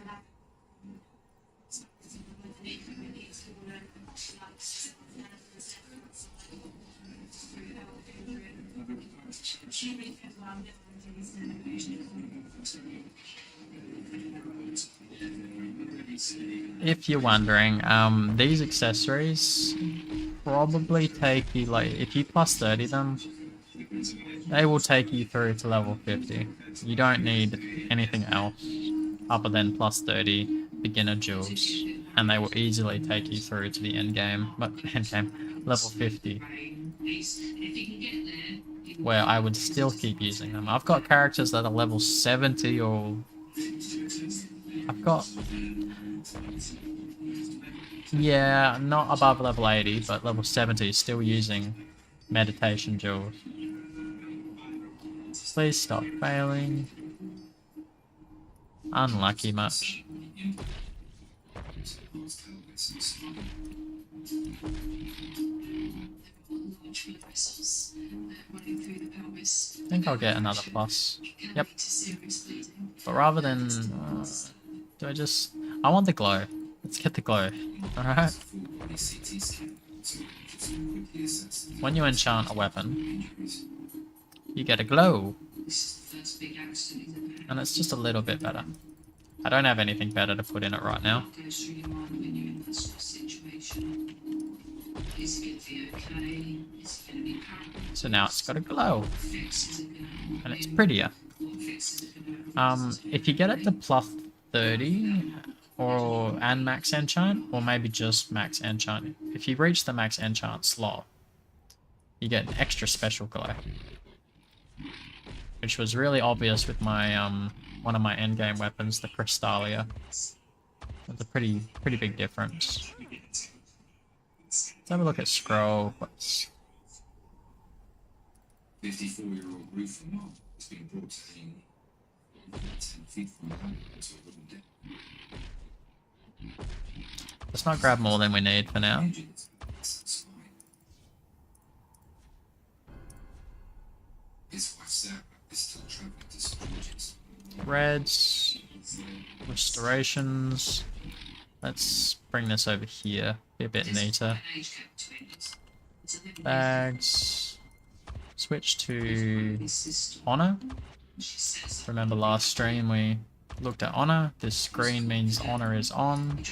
If you're wondering, these accessories probably take you, like, if you plus 30 them, they will take you through to level 50. You don't need anything else other than plus 30 beginner jewels, and they will easily take you through to the end game, level 50, where I would still keep using them. I've got characters that are level 70 or I've got, yeah, not above level 80, but level 70 still using meditation jewels. Please stop failing. Unlucky much. I think I'll get another plus. Yep. But rather than... do I just... I want the glow. Let's get the glow. Alright? When you enchant a weapon, you get a glow. And it's just a little bit better. I don't have anything better to put in it right now. So now it's got a glow. And it's prettier. If you get it to plus 30 and max enchant, or maybe just max enchant, if you reach the max enchant slot, you get an extra special glow. Which was really obvious with my one of my endgame weapons, the Crystallia. It's a pretty big difference. Let's have a look at scroll. 54-year-old Reaver has been brought to hang 10 feet from the home to a wooden deck. Let's not grab more than we need for now. His wife's Sarah is still traveling to St. George's. Reds, restorations. Let's bring this over here. Be a bit neater. Bags. Switch to honor. Remember last stream we looked at honor. This green means honor is on.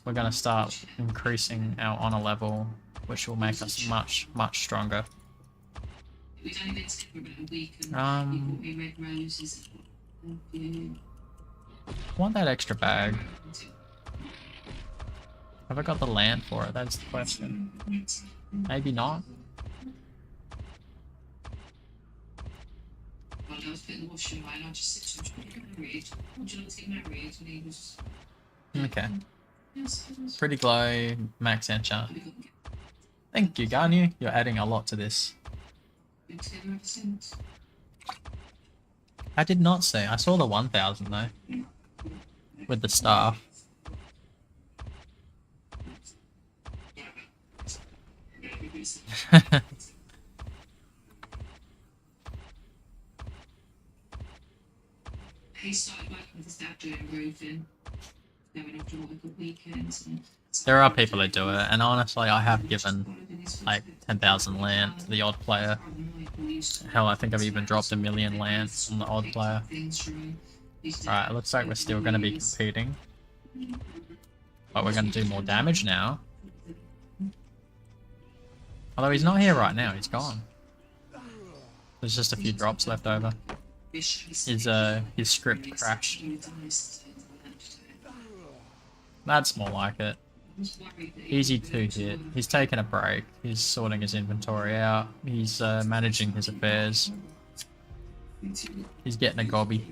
We're going to start increasing our honor level, which will make us much stronger. I want that extra bag. Have I got the land for it? That's the question. Maybe not. Okay. Pretty glow, max enchant. Thank you, Ganyu. You're adding a lot to this. I did not say. I saw the 1000 though. With the staff. He started working with his dad doing roofing, going off to work at weekends. And There are people who do it, and honestly, I have given like 10,000 land to the odd player. Hell, I think I've even dropped 1 million land on the odd player. Alright, it looks like we're still going to be competing. But we're going to do more damage now. Although he's not here right now, he's gone. There's just a few drops left over. His script crashed. That's more like it. Easy to hit. He's taking a break. He's sorting his inventory out. He's managing his affairs. He's getting a gobby.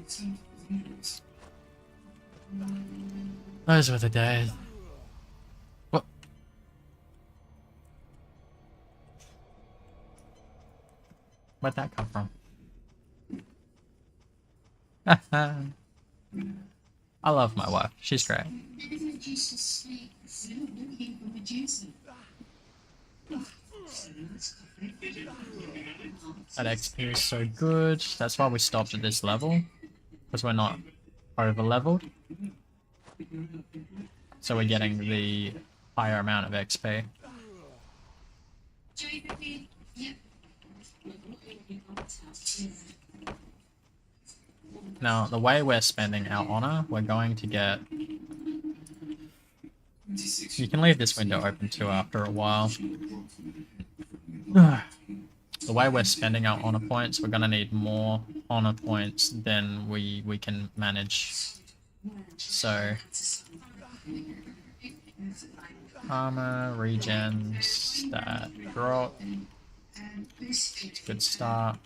Those were the days. What? Where'd that come from? I love my wife. She's great. That XP is so good. That's why we stopped at this level. Because we're not over leveled. So we're getting the higher amount of XP. Now, the way we're spending our honor, we're going to get... You can leave this window open too after a while. The way we're spending our honor points, we're going to need more honor points than we can manage. So... Armor, regen, stat, drop. Good start.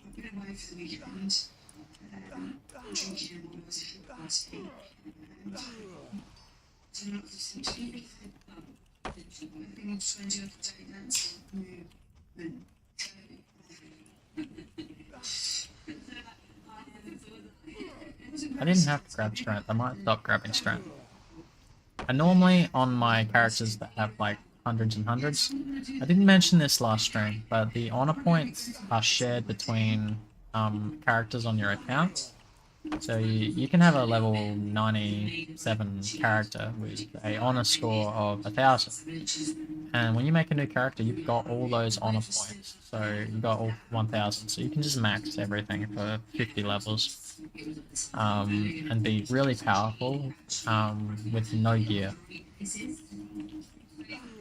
I didn't have to grab strength. I might stop grabbing strength. And normally on my characters that have like hundreds and hundreds, I didn't mention this last stream, but the honor points are shared between characters on your account. So you can have a level 97 character with a honor score of 1,000. And when you make a new character, you've got all those honor points. So you've got all 1,000. So you can just max everything for 50 levels. And be really powerful with no gear.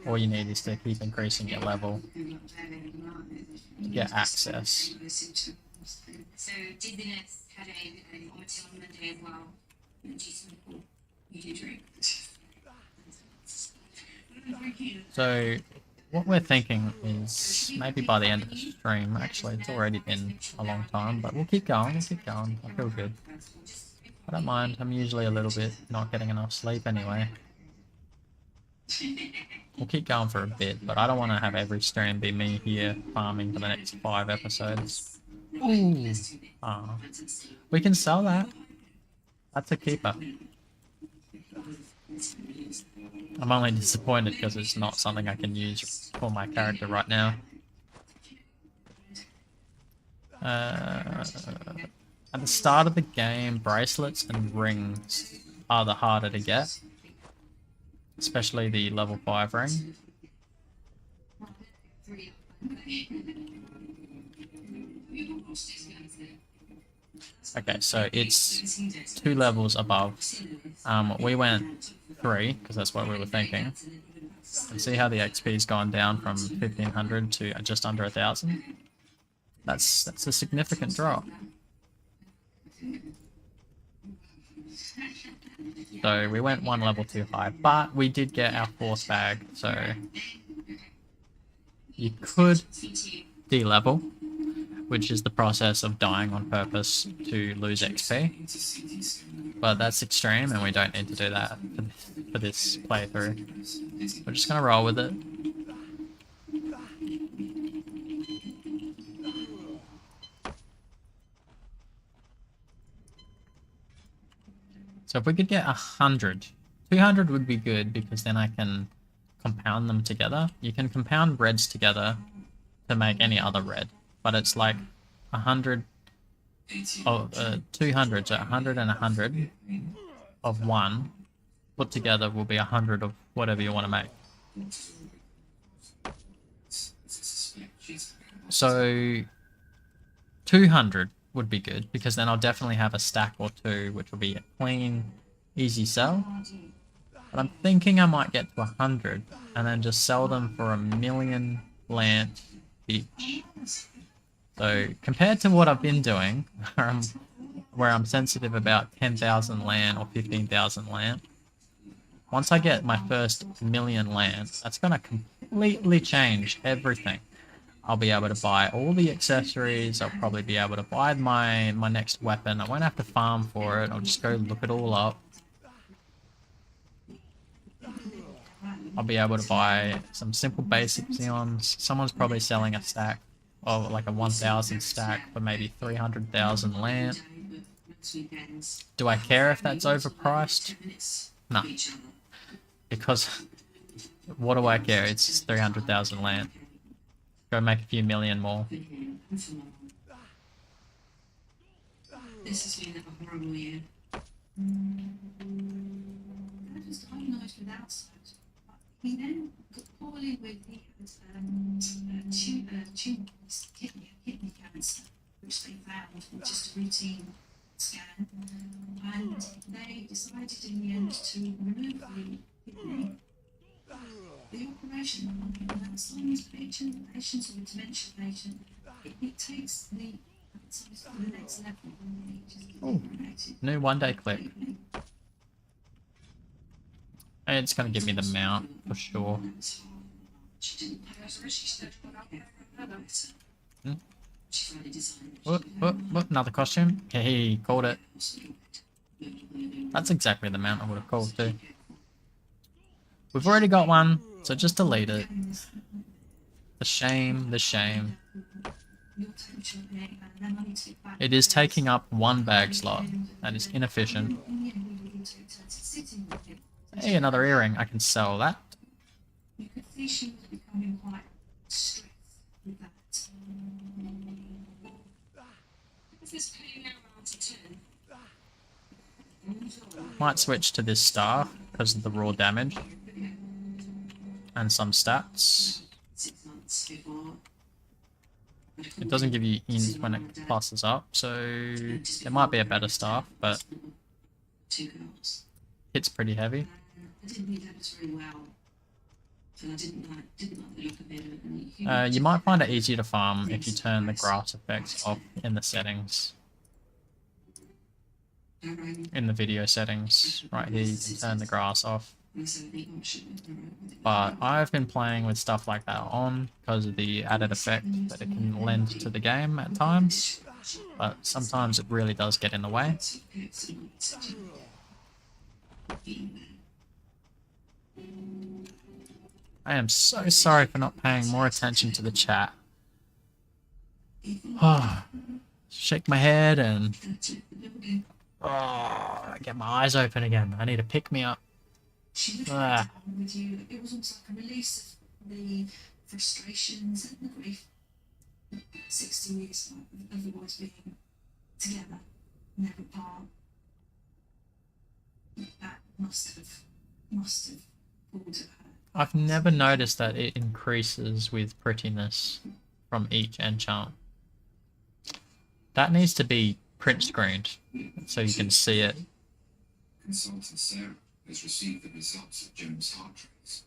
All you need is to keep increasing your level to get access. So Dizziness had a comedy on Monday as well. And she said, "Oh, you do drink." So what we're thinking is maybe by the end of the stream, actually it's already been a long time, but we'll keep going, I feel good. I don't mind, I'm usually a little bit not getting enough sleep anyway. We'll keep going for a bit, but I don't want to have every stream be me here farming for the next 5 episodes. Ooh. Oh. We can sell that. That's a keeper. I'm only disappointed because it's not something I can use for my character right now. At the start of the game, bracelets and rings are the harder to get. Especially the level 5 ring. Okay, so it's 2 levels above. We went 3, because that's what we were thinking. And see how the XP's gone down from 1,500 to just under 1,000? That's a significant drop. So we went 1 level too high, but we did get our 4th bag, so you could de-level, which is the process of dying on purpose to lose XP. But that's extreme and we don't need to do that for this playthrough. We're just gonna roll with it. So if we could get 100, 200 would be good because then I can compound them together. You can compound reds together to make any other red, but it's like 100 of 200, so 100 and 100 of one put together will be 100 of whatever you want to make. So 200 would be good, because then I'll definitely have a stack or two, which will be a clean, easy sell. But I'm thinking I might get to 100 and then just sell them for 1,000,000 lant each. So compared to what I've been doing, where I'm sensitive about 10,000 land or 15,000 land, once I get my first 1,000,000 land, that's going to completely change everything. I'll be able to buy all the accessories. I'll probably be able to buy my next weapon. I won't have to farm for it. I'll just go look it all up. I'll be able to buy some simple basic xeons. Someone's probably selling a stack of like a 1,000 stack for maybe 300,000 land. Do I care if that's overpriced? No. Because what do I care? It's 300,000 land. Go make a few million more. This has been a horrible year. I just diagnosed with Alzheimer's. He then got poorly with tumors, kidney cancer, which they found from just a routine scan. And they decided in the end to remove the kidney. The operation on an Alzheimer's patients or a dementia patient, it takes the Alzheimer's to the next level. Ooh, new one-day click. It's going to give me the mount for sure. What, another costume? Hey, called it. That's exactly the mount I would have called too. We've already got one, so just delete it. The shame, the shame. It is taking up one bag slot. That is inefficient. Hey, another earring. I can sell that. You could see she was becoming quite stressed with that. Is this paying out to 10? Might switch to this star because of the raw damage and some stats. 6 months before. It doesn't give you ins when it passes up, so there might be a better staff, but 2 girls. hits pretty heavy. I didn't read that very well. So I didn't like the look of it. You might find it easier to farm if you turn the grass effects off in the settings. In the video settings, right here you can turn the grass off. But I've been playing with stuff like that on because of the added effect that it can lend to the game at times. But sometimes it really does get in the way. I am so sorry for not paying more attention to the chat. Oh, shake my head and get my eyes open again. I need to pick me up. With you, it was almost like a release of the frustrations and the grief. 16 years of otherwise being together, never apart. That must have pulled at her. I've never noticed that it increases with prettiness from each enchant. That needs to be print screened so you can see it. Consultant Sarah has received the results of Jones' heart rates.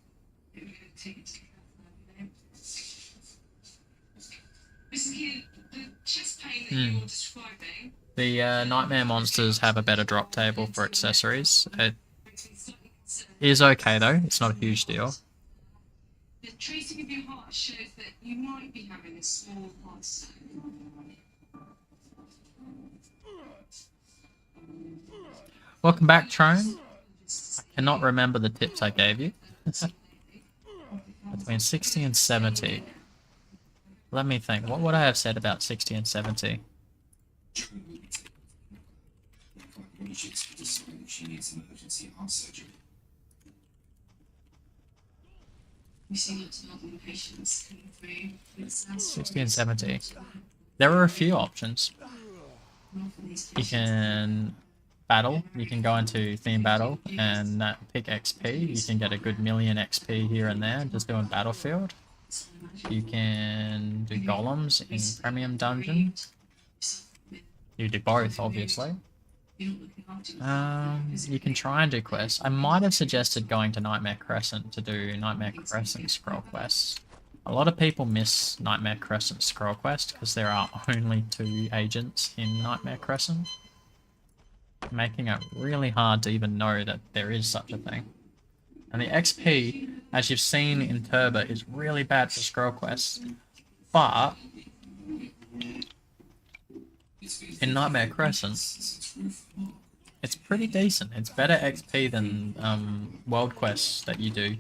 Basically, the chest pain that you're describing. The nightmare monsters have a better drop table for accessories. It is okay though, it's not a huge deal. The tracing of your heart shows that you might be having a small heart attack. Welcome back, Trone. I cannot remember the tips I gave you. Between 60 and 70. Let me think. What would I have said about 60 and 70? She needs emergency heart surgery. We see lots of other patients coming through with sound 60 and 70. There are a few options. You can battle. You can go into theme battle and pick XP. You can get a good million XP here and there just doing battlefield. You can do golems in premium dungeon. You do both, obviously. You can try and do quests. I might have suggested going to Nightmare Crescent to do Nightmare Crescent scroll quests. A lot of people miss Nightmare Crescent scroll quest because there are only 2 agents in Nightmare Crescent, making it really hard to even know that there is such a thing. And the XP, as you've seen in Turbo, is really bad for scroll quests, but in Nightmare Crescent, it's pretty decent. It's better XP than world quests that you do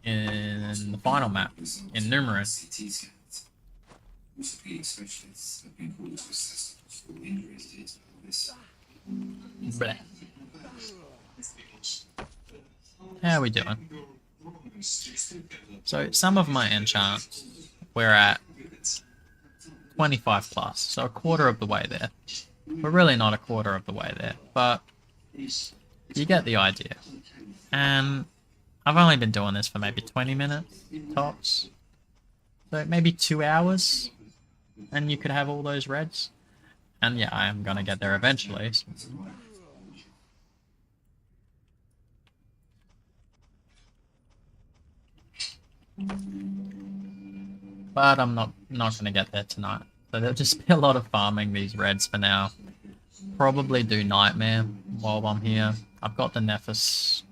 in the final map, in Numerous. Bleh. How are we doing? So some of my enchants, we're at 25 plus, so a quarter of the way there. We're really not a quarter of the way there, but you get the idea. And I've only been doing this for maybe 20 minutes, tops. So maybe 2 hours, and you could have all those reds. And yeah, I am gonna get there eventually. But I'm not gonna get there tonight. So there'll just be a lot of farming these reds for now. Probably do Nightmare while I'm here. I've got the Nephis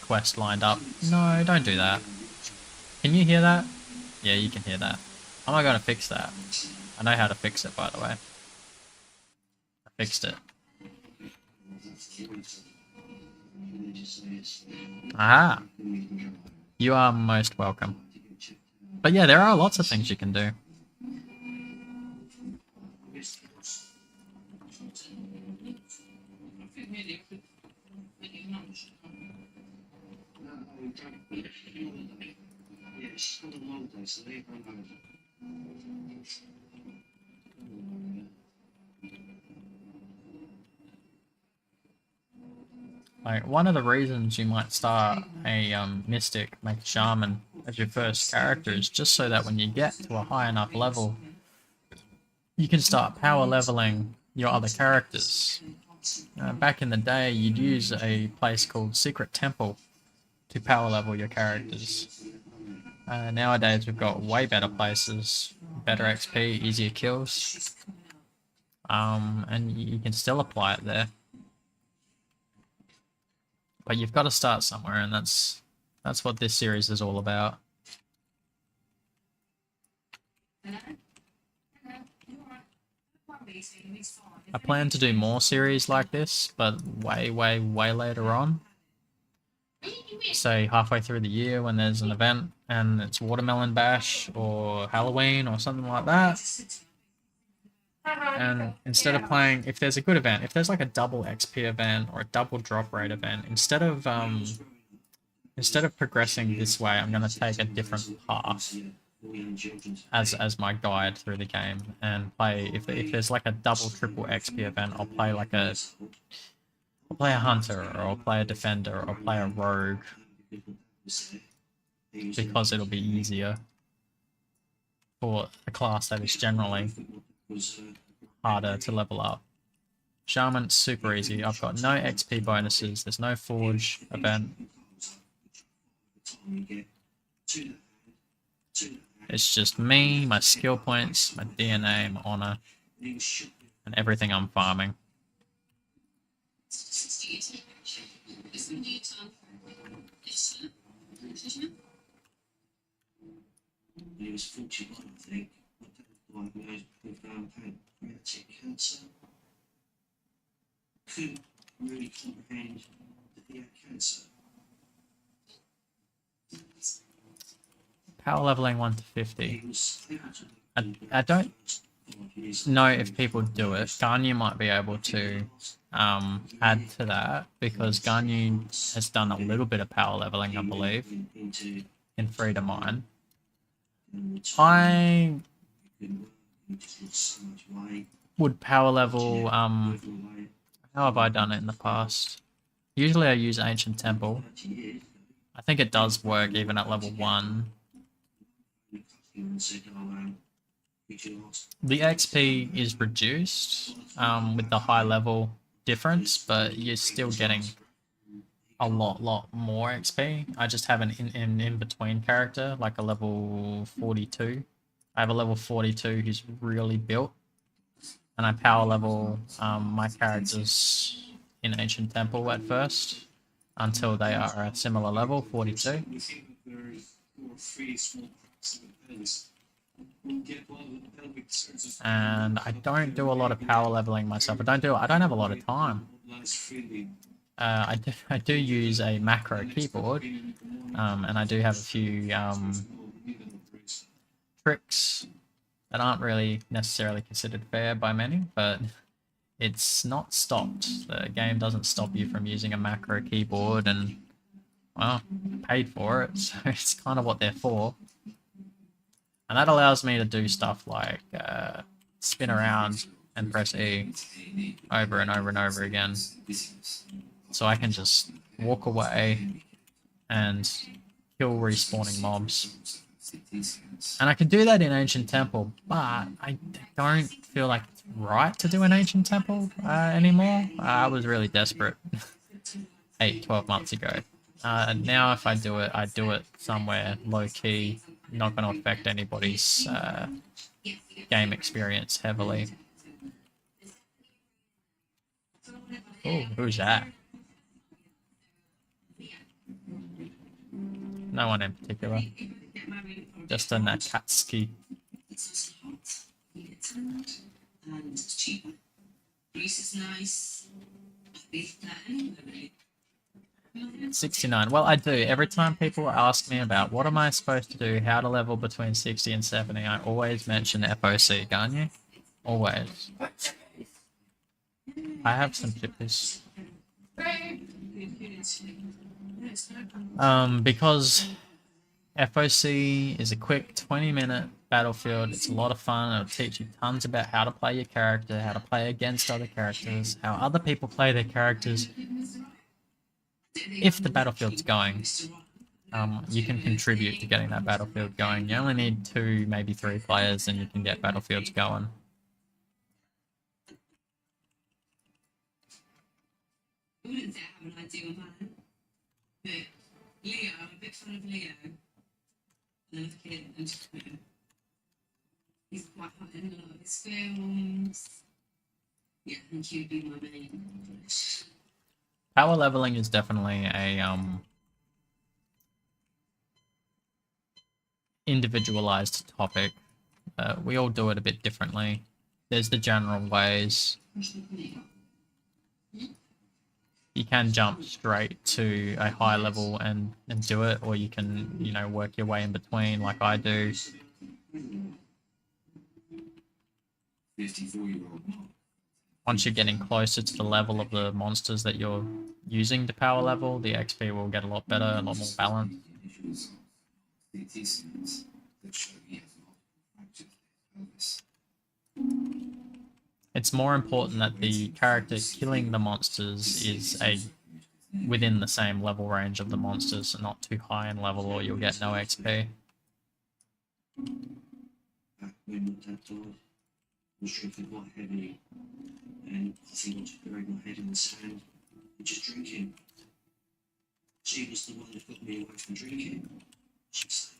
quest lined up. No, don't do that. Can you hear that? Yeah, you can hear that. How am I gonna fix that? I know how to fix it, by the way. I fixed it. Aha! You are most welcome. But yeah, there are lots of things you can do. Like, one of the reasons you might start a Mystic, make a Shaman as your first character is just so that when you get to a high enough level, you can start power leveling your other characters. Back in the day, you'd use a place called Secret Temple to power level your characters. Nowadays, we've got way better places, better XP, easier kills, and you can still apply it there. But you've got to start somewhere, and that's what this series is all about. I plan to do more series like this, but way later on. Say halfway through the year when there's an event and it's Watermelon Bash or Halloween or something like that. And instead of playing, if there's a good event, if there's like a double XP event or a double drop rate event, instead of progressing this way, I'm gonna take a different path as my guide through the game and play. If there's like a double triple XP event, I'll play a hunter, or I'll play a defender, or I'll play a rogue, because it'll be easier for a class that is generally harder to level up. Shaman, super easy. I've got no XP bonuses, there's no forge event. It's just me, my skill points, my DNA, my honor, and everything I'm farming. He was 41, I think. Diagnosed with pancreatic cancer. Couldn't really comprehend that he had cancer. Power leveling 1 to 50. I don't know if people do it. Ganyu might be able to add to that, because Ganyu has done a little bit of power leveling, I believe. in free to mine. I would power level, how have I done it in the past? Usually I use Ancient Temple. I think it does work even at level 1. The XP is reduced with the high level difference, but you're still getting a lot more XP. I just have an in-between character, like a level 42. I have a level 42 who's really built, and I power level my characters in Ancient Temple at first until they are a similar level, 42. And I don't do a lot of power leveling myself. I don't have a lot of time. I do use a macro keyboard, and I do have a few tricks that aren't really necessarily considered fair by many, but it's not stopped. The game doesn't stop you from using a macro keyboard, and well, paid for it, so it's kind of what they're for. And that allows me to do stuff like spin around and press E over and over and over again. So I can just walk away and kill respawning mobs. And I can do that in Ancient Temple, but I don't feel like it's right to do an Ancient Temple anymore. I was really desperate 12 months ago. Now if I do it somewhere low-key, not going to affect anybody's game experience heavily. Oh, who's that? No one in particular. Just a Nakatsuki. And it's cheaper. Greece is nice. 69. Well, I do. Every time people ask me about what am I supposed to do, how to level between 60 and 70, I always mention FOC, Ganyu. Always. I have some chippies. Because FOC is a quick 20-minute battlefield. It's a lot of fun. It'll teach you tons about how to play your character, how to play against other characters, how other people play their characters. If the battlefield's going, you can contribute to getting that battlefield going. You only need 2, maybe 3 players and you can get battlefields going. I wouldn't say I have an ideal man, but Leo, I'm a big fan of Leo. And as a kid, and just, he's quite hot in a lot of his films. Yeah, I think he would be my main. Power leveling is definitely a individualized topic. We all do it a bit differently. There's the general ways. You can jump straight to a high level and do it, or you can, you know, work your way in between like I do. 54-year-old. Once you're getting closer to the level of the monsters that you're using to power level, the XP will get a lot better, a lot more balanced. It's more important that the character killing the monsters is within the same level range of the monsters and not too high in level, or you'll get no XP. When my dad died, I was drinking quite heavily, and I think I just buried my head in the sand and just drinking. She was the one that got me away from drinking. She's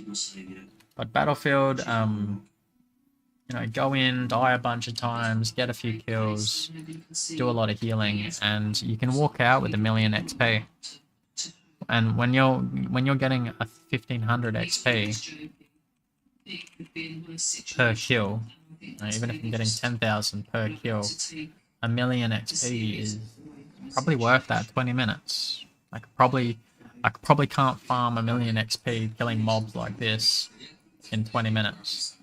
my saviour. But Battlefield, you know, go in, die a bunch of times, get a few kills, do a lot of healing, and you can walk out with 1,000,000 XP. And when you're getting a 1,500 XP per kill, even if I'm getting 10,000 per kill, 1,000,000 XP is probably worth that 20 minutes. I probably can't farm 1,000,000 XP killing mobs like this in 20 minutes.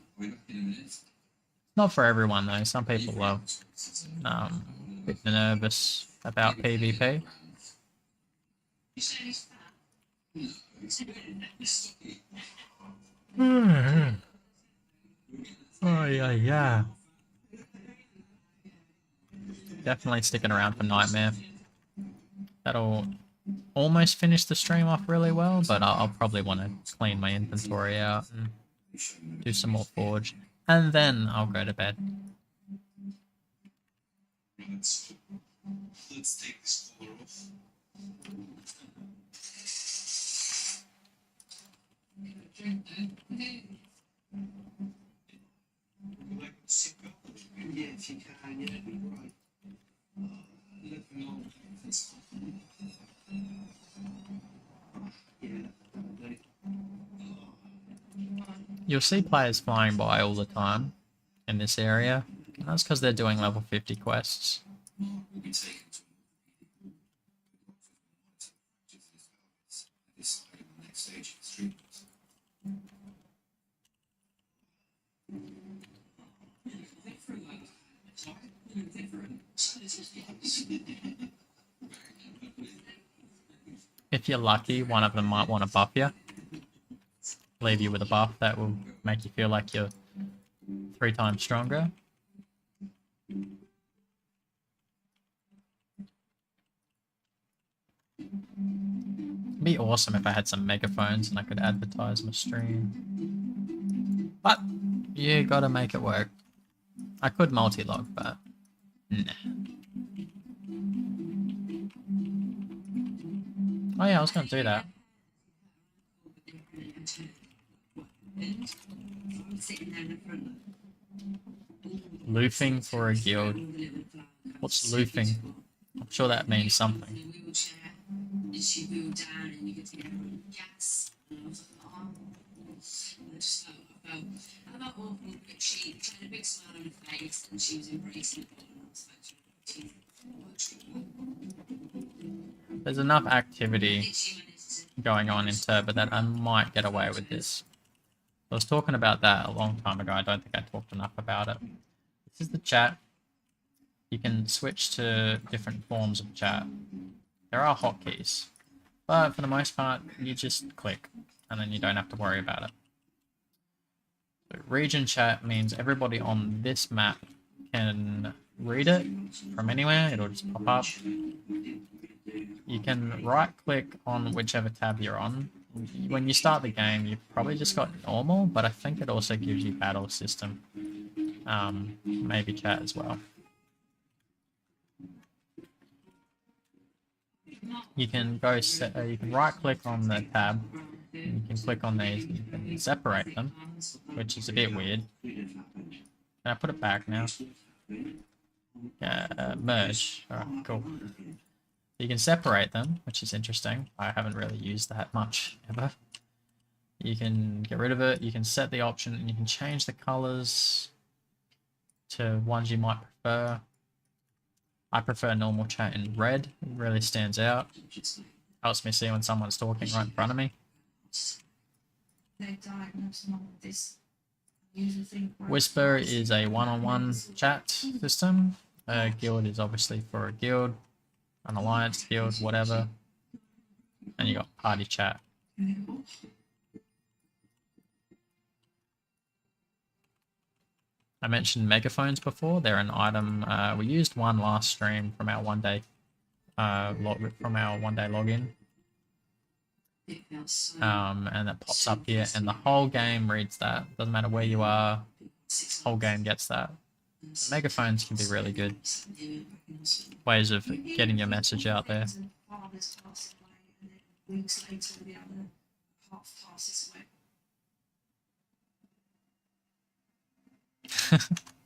Not for everyone though. Some people are a bit nervous about PvP. Oh yeah. Definitely sticking around for Nightmare. That'll almost finish the stream off really well, but I'll probably want to clean my inventory out and do some more forge, and then I'll go to bed. Let's take this collar off. Like sit up. Yeah, if you can, yeah, that'd be right. Let me know if it's yeah, like, You'll see players flying by all the time in this area, and that's because they're doing level 50 quests. We'll be taken to this side in the next stage of the stream. If you're lucky, one of them might want to buff you. Leave you with a buff that will make you feel like you're 3 times stronger. It'd be awesome if I had some megaphones and I could advertise my stream. But you gotta make it work. I could multi-log, but nah. Oh yeah, I was gonna do that. Loofing for a guild. What's loofing? I'm sure that means something. And she wheeled down and you could see everyone gas. And I was like, oh. And I just felt awful, but she had a big smile on her face and she was embracing it all. And I was like, There's enough activity she managed to going on in Turbo that I might get away with this. I was talking about that a long time ago. I don't think I talked enough about it. This is the chat. You can switch to different forms of chat. There are hotkeys, but for the most part, you just click, and then you don't have to worry about it. So region chat means everybody on this map can read it from anywhere. It'll just pop up. You can right-click on whichever tab you're on. When you start the game, you've probably just got normal, but I think it also gives you battle system. Maybe chat as well. You can go you can right click on the tab, and you can click on these and you can separate them, which is a bit weird. Can I put it back now? Merge. Alright, cool. You can separate them, which is interesting. I haven't really used that much ever. You can get rid of it, you can set the option, and you can change the colors to ones you might prefer. I prefer normal chat in red. It really stands out. Helps me see when someone's talking right in front of me. they diagnosed him with this unusual thing. Whisper is a one-on-one chat system. Guild is obviously for a guild, an alliance guild, whatever. And you got party chat. I mentioned megaphones before. They're an item. We used one last stream from our one-day login. And that pops up here, and the whole game reads that. Doesn't matter where you are, whole game gets that. Megaphones can be really good ways of getting your message out there.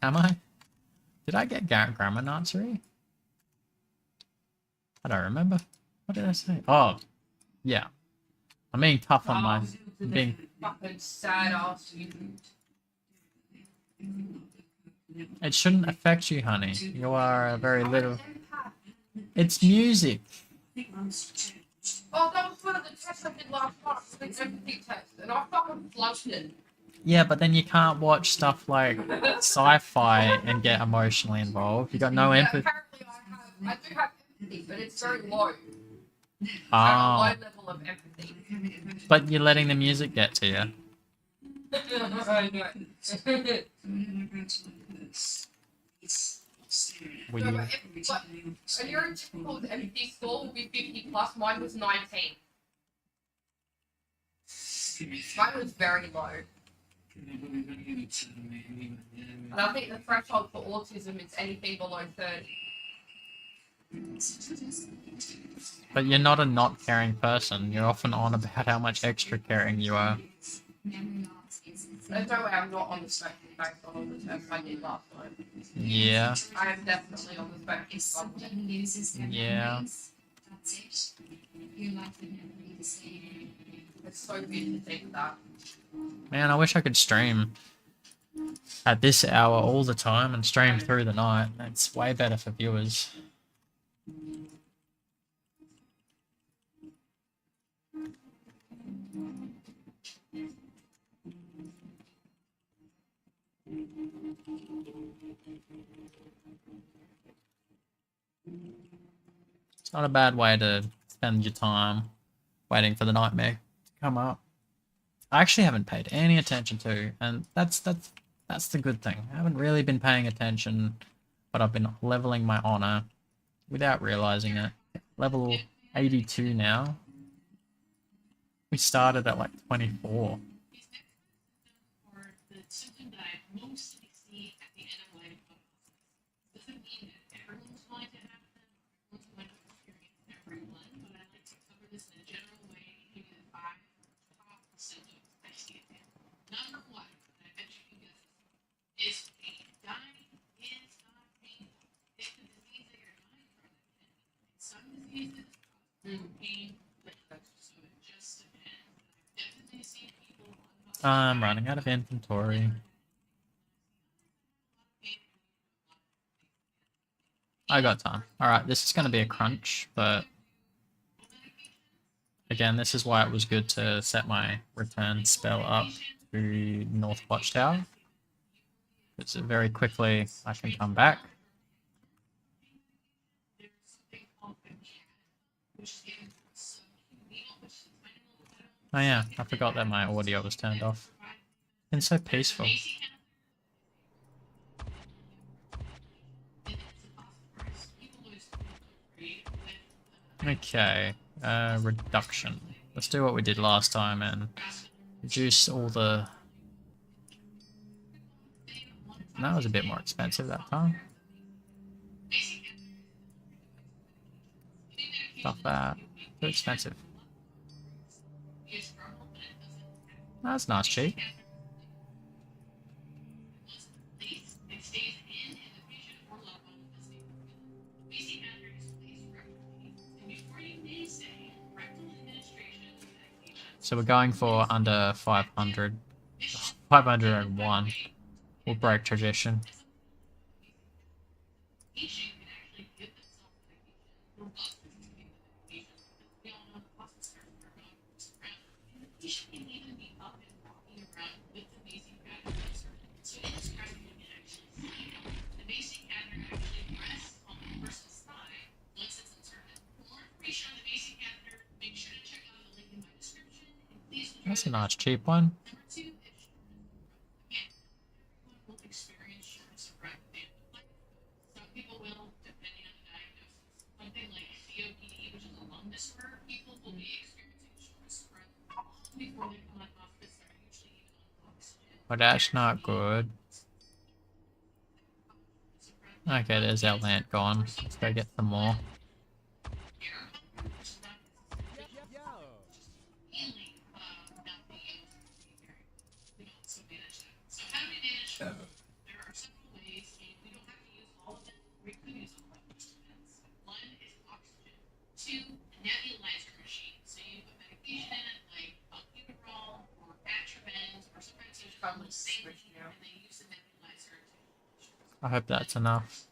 Am I? Did I get grammar nursery? I don't remember. What did I say? Oh, yeah. I'm being tough on my... being... Fucking sad ass you. It shouldn't affect you, honey. You are a very little... It's music. Oh, that was one of the tests I did last night, the empathy test, and I fucking flunked it. Yeah, but then you can't watch stuff like sci-fi and get emotionally involved. You got no Yeah, empathy. apparently I do have empathy, but it's very low. Oh, low level of empathy. but you're letting the music get to you. I know. So whenever I go to look at this, it's staring at Were No, you? but a neurotypical empathy score will be 50 plus. Mine was 19. Mine was very low. And I think the threshold for autism is anything below 30. But you're not a not caring person. You're often on about how much extra caring you are. There's no way I'm not on the spectrum based on all the tests I did last time. Yeah. I am definitely on the spectrum. Yeah. It's so weird to think that. Man, I wish I could stream at this hour all the time and stream through the night. It's way better for viewers. It's not a bad way to spend your time waiting for the nightmare to come up. I actually haven't paid any attention to, and that's the good thing. I haven't really been paying attention, but I've been leveling my honor without realizing it. Level 82 now. We started at like 24. I'm running out of inventory. I got time. Alright, this is going to be a crunch, but again, this is why it was good to set my return spell up to North Watchtower. Because very quickly I can come back. Oh yeah, I forgot that my audio was turned off. It's so peaceful. Okay, reduction. Let's do what we did last time and reduce all the... That was a bit more expensive that time. Stuff that. Too expensive. That's nice, cheap. So we're going for under 500. 501. We'll break tradition. That's a nice cheap one. But that's not good. Okay, there's our land gone. Let's go get some more. I hope that's enough.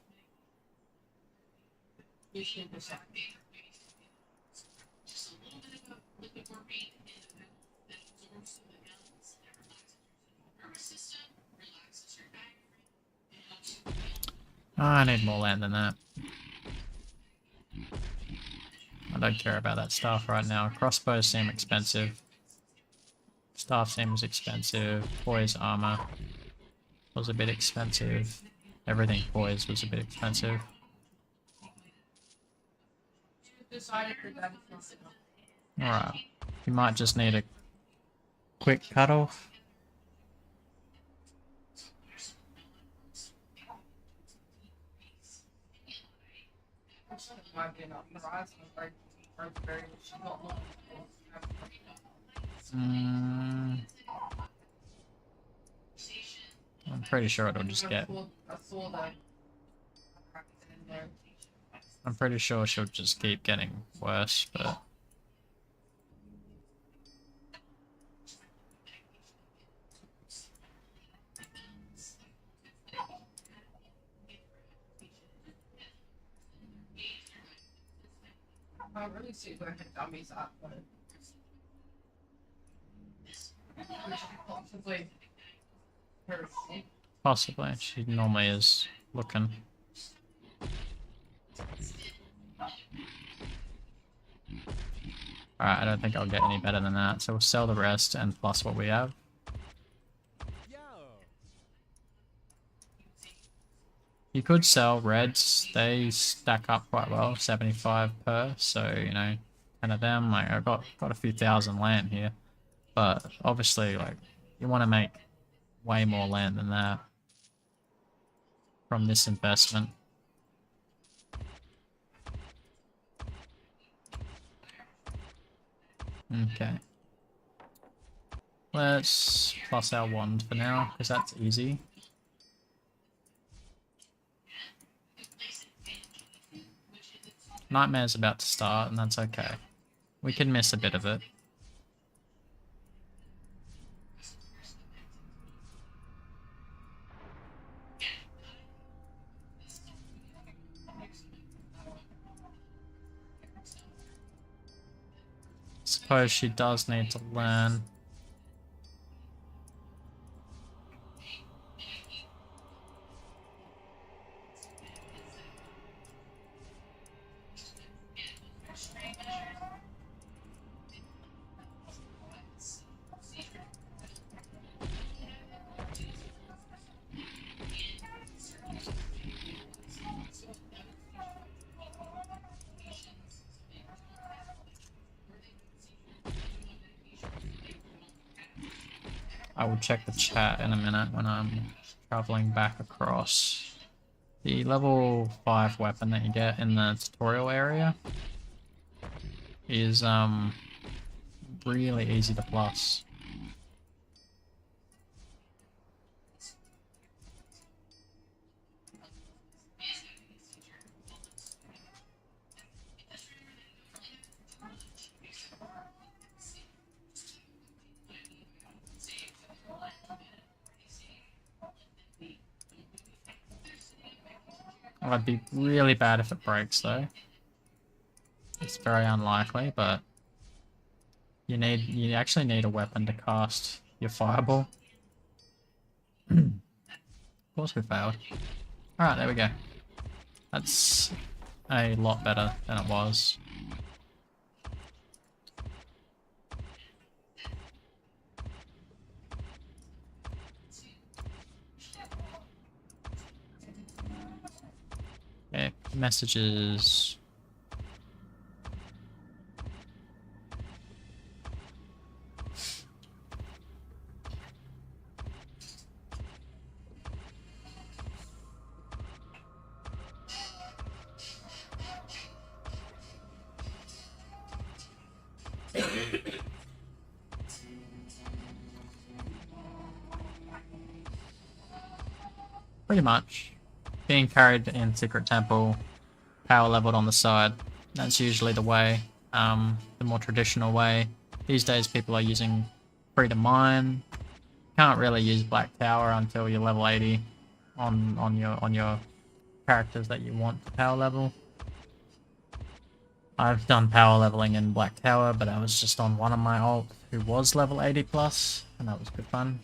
Oh, I need more land than that. I don't care about that stuff right now. Crossbows seem expensive. Staff seems expensive. Poise armor was a bit expensive. Everything poise was a bit expensive. Decided that it's not enough. Alright. You might just need a quick cutoff. Might be enough. Horizon, like, very, she's not looking for I'm pretty sure it'll just get. I saw that. I'm pretty sure she'll just keep getting worse, but. I can't really see where her dummy's at, but possibly her. Possibly. She normally is looking. Alright, I don't think I'll get any better than that, so we'll sell the rest and plus what we have. You could sell reds, they stack up quite well, 75 per, so, you know, 10 of them, like, I've got a few thousand land here, but obviously, like, you want to make way more land than that from this investment. Okay. Let's plus our wand for now, because that's easy. Nightmare's about to start, and that's okay. We can miss a bit of it. Suppose she does need to learn. I will check the chat in a minute when I'm traveling back across. The level 5 weapon that you get in the tutorial area is really easy to plus. I'd be really bad if it breaks though. It's very unlikely, but you actually need a weapon to cast your fireball. Of course we failed. Alright, there we go. That's a lot better than it was. Okay, messages. Pretty much. Being carried in Secret Temple, power leveled on the side. That's usually the way, the more traditional way. These days people are using Free to Mine. Can't really use Black Tower until you're level 80 on your characters that you want to power level. I've done power leveling in Black Tower, but I was just on one of my alt who was level 80 plus, and that was good fun.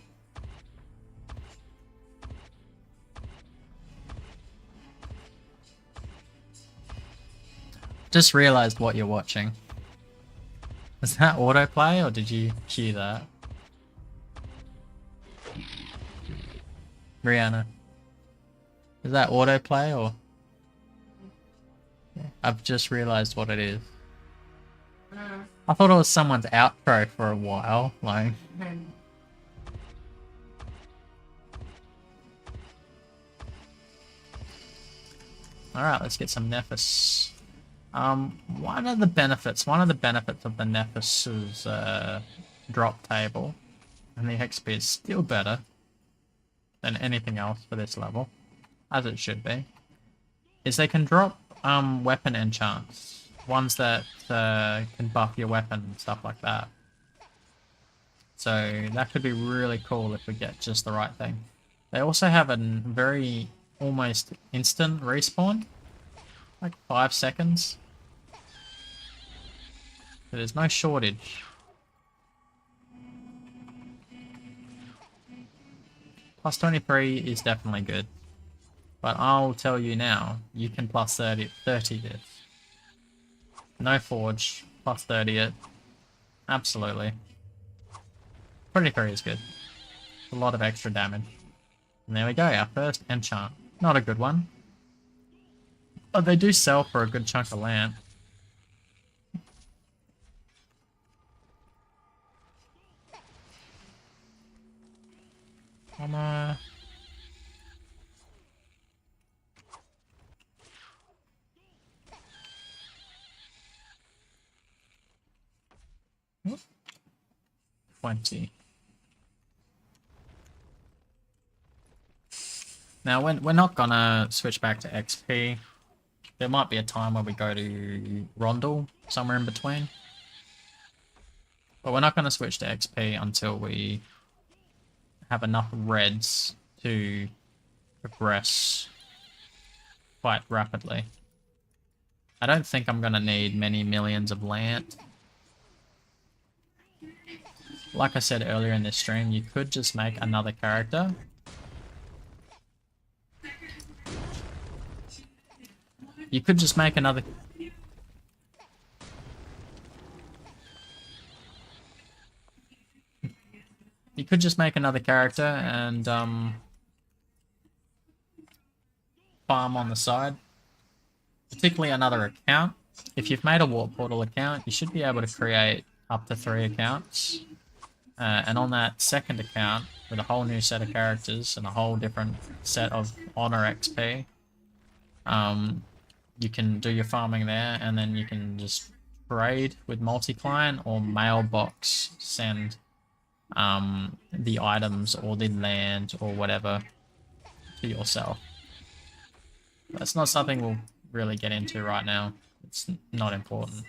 Just realized what you're watching. Is that autoplay or did you cue that? Rihanna. Is that autoplay or? I've just realized what it is. I thought it was someone's outro for a while, like. Alright, let's get some Nephis. One of the benefits of the Nephis' drop table, and the XP is still better than anything else for this level, as it should be, is they can drop weapon enchants. Ones that can buff your weapon and stuff like that. So that could be really cool if we get just the right thing. They also have a very almost instant respawn, like 5 seconds. So there's no shortage. Plus 23 is definitely good. But I'll tell you now, you can plus 30 this. No forge, plus 30 it. Absolutely. 23 is good. A lot of extra damage. And there we go, our first enchant. Not a good one. But they do sell for a good chunk of land. Whoop. 20. Now, we're not gonna switch back to XP. There might be a time where we go to Rondel, somewhere in between. But we're not gonna switch to XP until we have enough reds to progress quite rapidly. I don't think I'm gonna need many millions of land. Like I said earlier in this stream, you could just make another character. You could just make another... You could just make another character and farm on the side. Particularly another account. If you've made a Warp Portal account, you should be able to create up to 3 accounts. And on that second account, with a whole new set of characters and a whole different set of honor XP, you can do your farming there, and then you can just trade with multi-client or mailbox send the items or the land or whatever to yourself. That's not something we'll really get into right now. It's not important.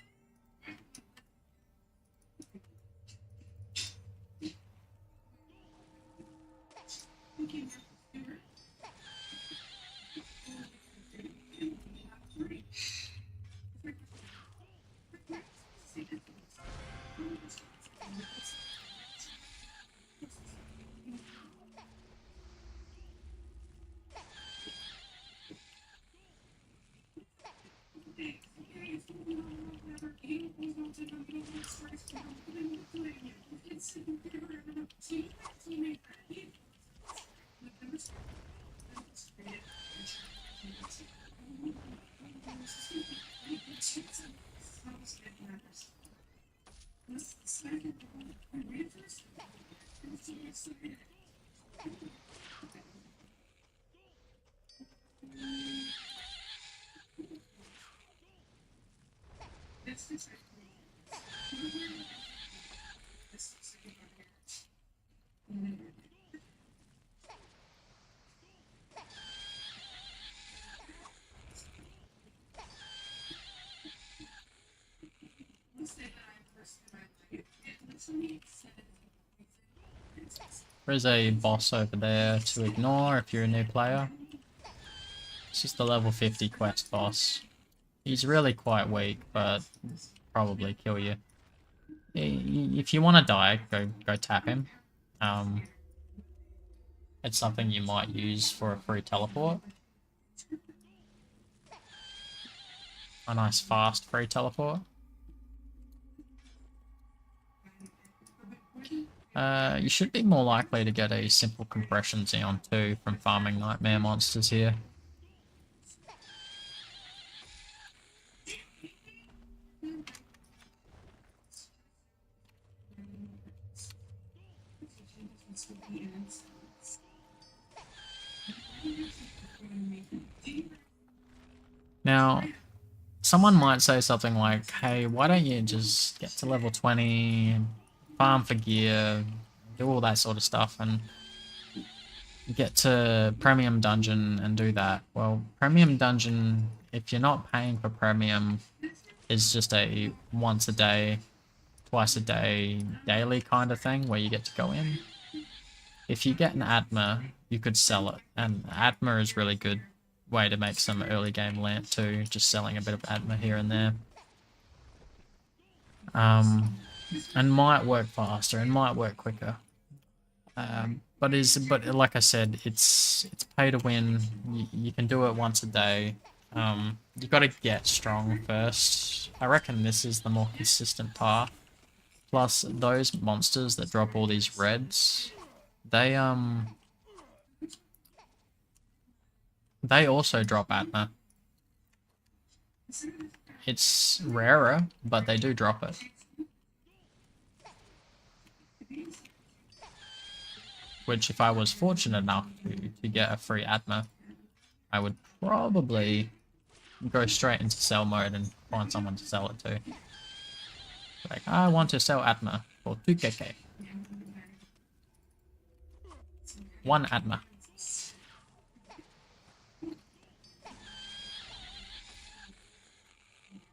There's a boss over there to ignore if you're a new player. It's just the level 50 quest boss. He's really quite weak, but probably kill you. If you want to die, go tap him. It's something you might use for a free teleport. a nice fast free teleport. You should be more likely to get a simple compression xeon too from farming nightmare monsters here. Now, someone might say something like, hey, why don't you just get to level 20, farm for gear, do all that sort of stuff, and get to Premium Dungeon and do that. Well, Premium Dungeon, if you're not paying for Premium, is just a once a day, twice a day, daily kind of thing where you get to go in. If you get an Atma, you could sell it, and Atma is really good way to make some early game lamp too, just selling a bit of Atma here and there. And might work faster and might work quicker. But like I said, it's pay to win. You can do it once a day. You got to get strong first. I reckon this is the more consistent path. Plus, those monsters that drop all these reds, they also drop Atma. It's rarer, but they do drop it. Which, if I was fortunate enough to get a free Atma, I would probably go straight into sell mode and find someone to sell it to. Like, I want to sell Atma for 2kk. 1 Atma.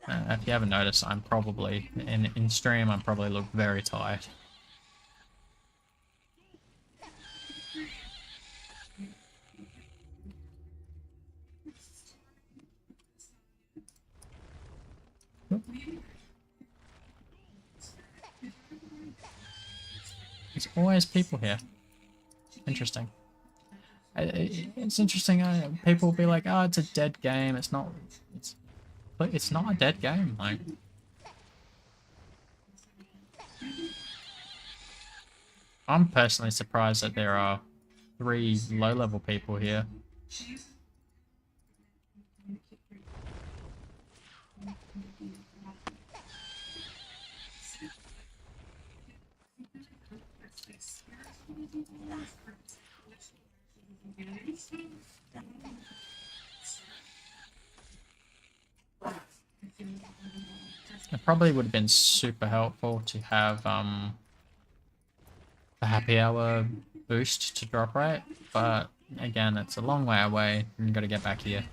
If you haven't noticed, I'm probably, in stream, I probably look very tired. There's always people here. Interesting. It's interesting. People will be like, "Oh, it's a dead game." It's not. It's not a dead game. Like, I'm personally surprised that there are 3 low-level people here. It probably would have been super helpful to have the happy hour boost to drop rate, but again, it's a long way away and got to get back here.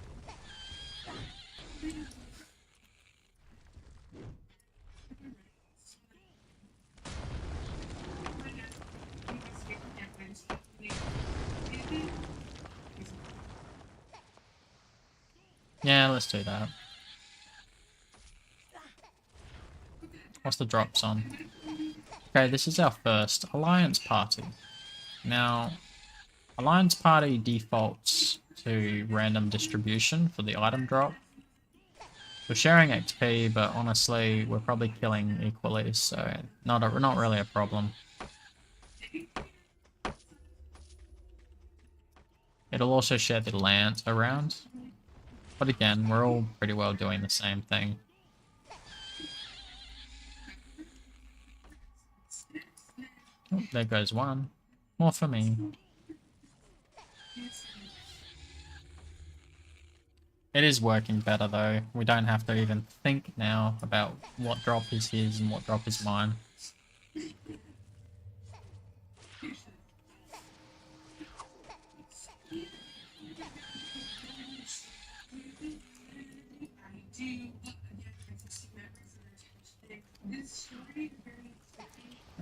Yeah, let's do that. What's the drops on? Okay, this is our first Alliance Party. Now, Alliance Party defaults to random distribution for the item drop. We're sharing XP, but honestly, we're probably killing equally, so not really a problem. It'll also share the land around. But again, we're all pretty well doing the same thing. Oh, there goes one. More for me. It is working better though. We don't have to even think now about what drop is his and what drop is mine.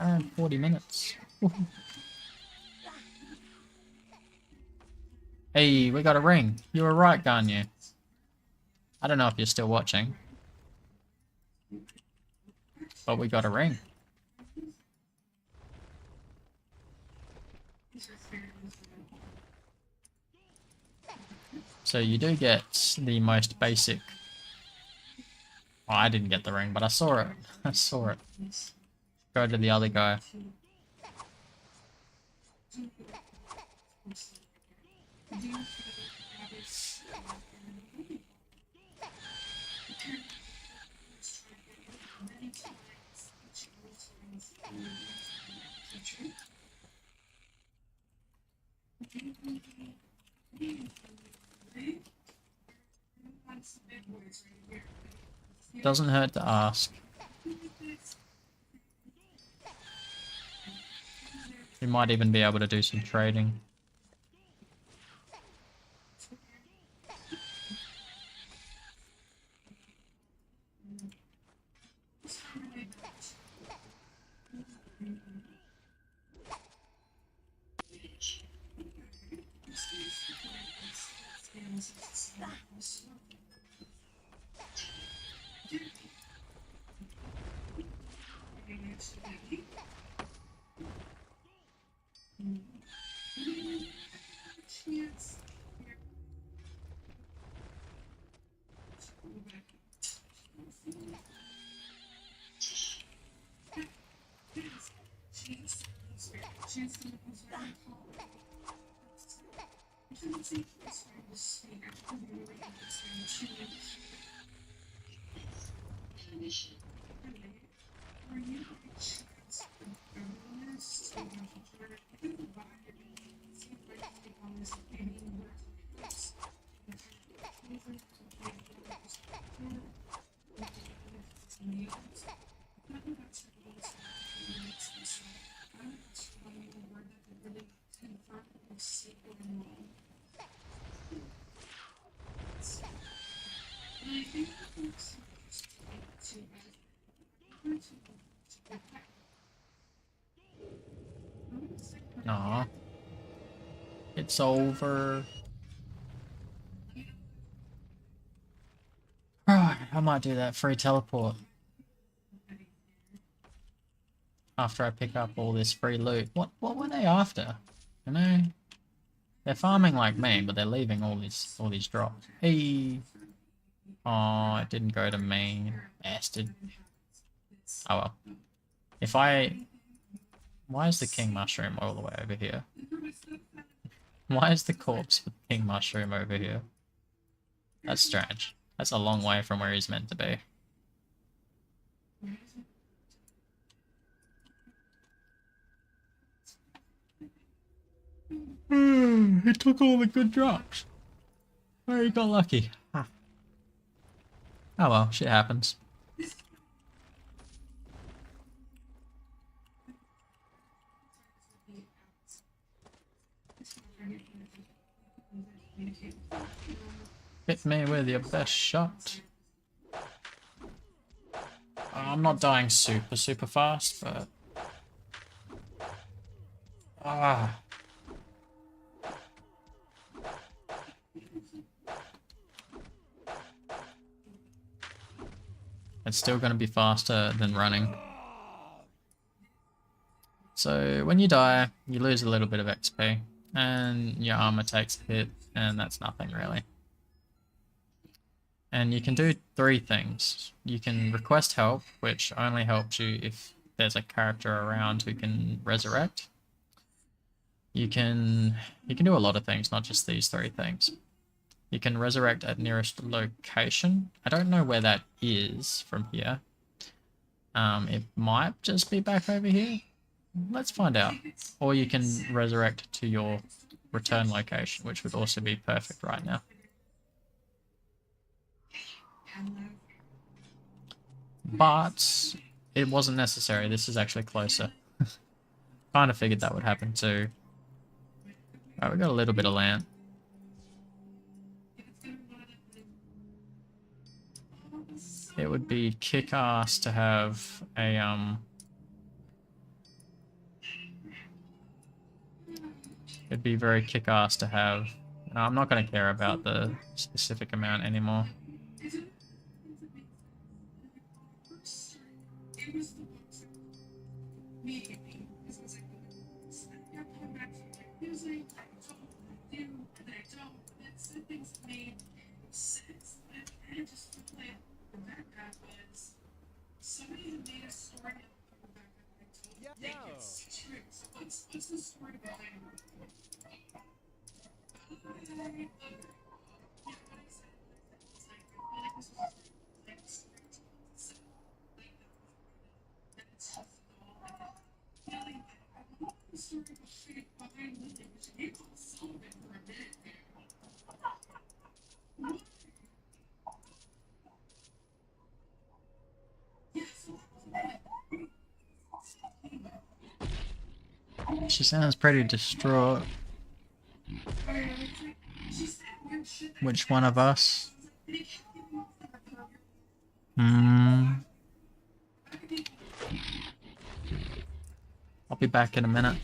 And 40 minutes. Hey, we got a ring. You were right, Ganyu. I don't know if you're still watching. But we got a ring. So you do get the most basic Oh, I didn't get the ring, but I saw it. I saw it. Go to the other guy. Doesn't hurt to ask. We might even be able to do some trading. Aw. It's over. Right, I might do that free teleport. After I pick up all this free loot. What were they after? You know? They're farming like me, but they're leaving all these drops. Hey. Oh, it didn't go to me. Bastard. Oh well. If I... Why is the king mushroom all the way over here? Why is the corpse of the king mushroom over here? That's strange. That's a long way from where he's meant to be. He took all the good drops. Oh, he got lucky. Ah. Oh well, shit happens. Hit me with your best shot. I'm not dying super fast, but... Ah. It's still going to be faster than running. So when you die, you lose a little bit of XP, and your armor takes a hit, and that's nothing really. And you can do 3 things. You can request help, which only helps you if there's a character around who can resurrect. You can do a lot of things, not just these 3 things. You can resurrect at nearest location. I don't know where that is from here. It might just be back over here. Let's find out. Or you can resurrect to your return location, which would also be perfect right now. But it wasn't necessary. This is actually closer. Kind of figured that would happen too. Alright, we got a little bit of land. It would be kick-ass to have a, it'd be very kick-ass to have... No, I'm not going to care about the specific amount anymore. She sounds pretty distraught. Which one of us? Hmm. I'll be back in a minute.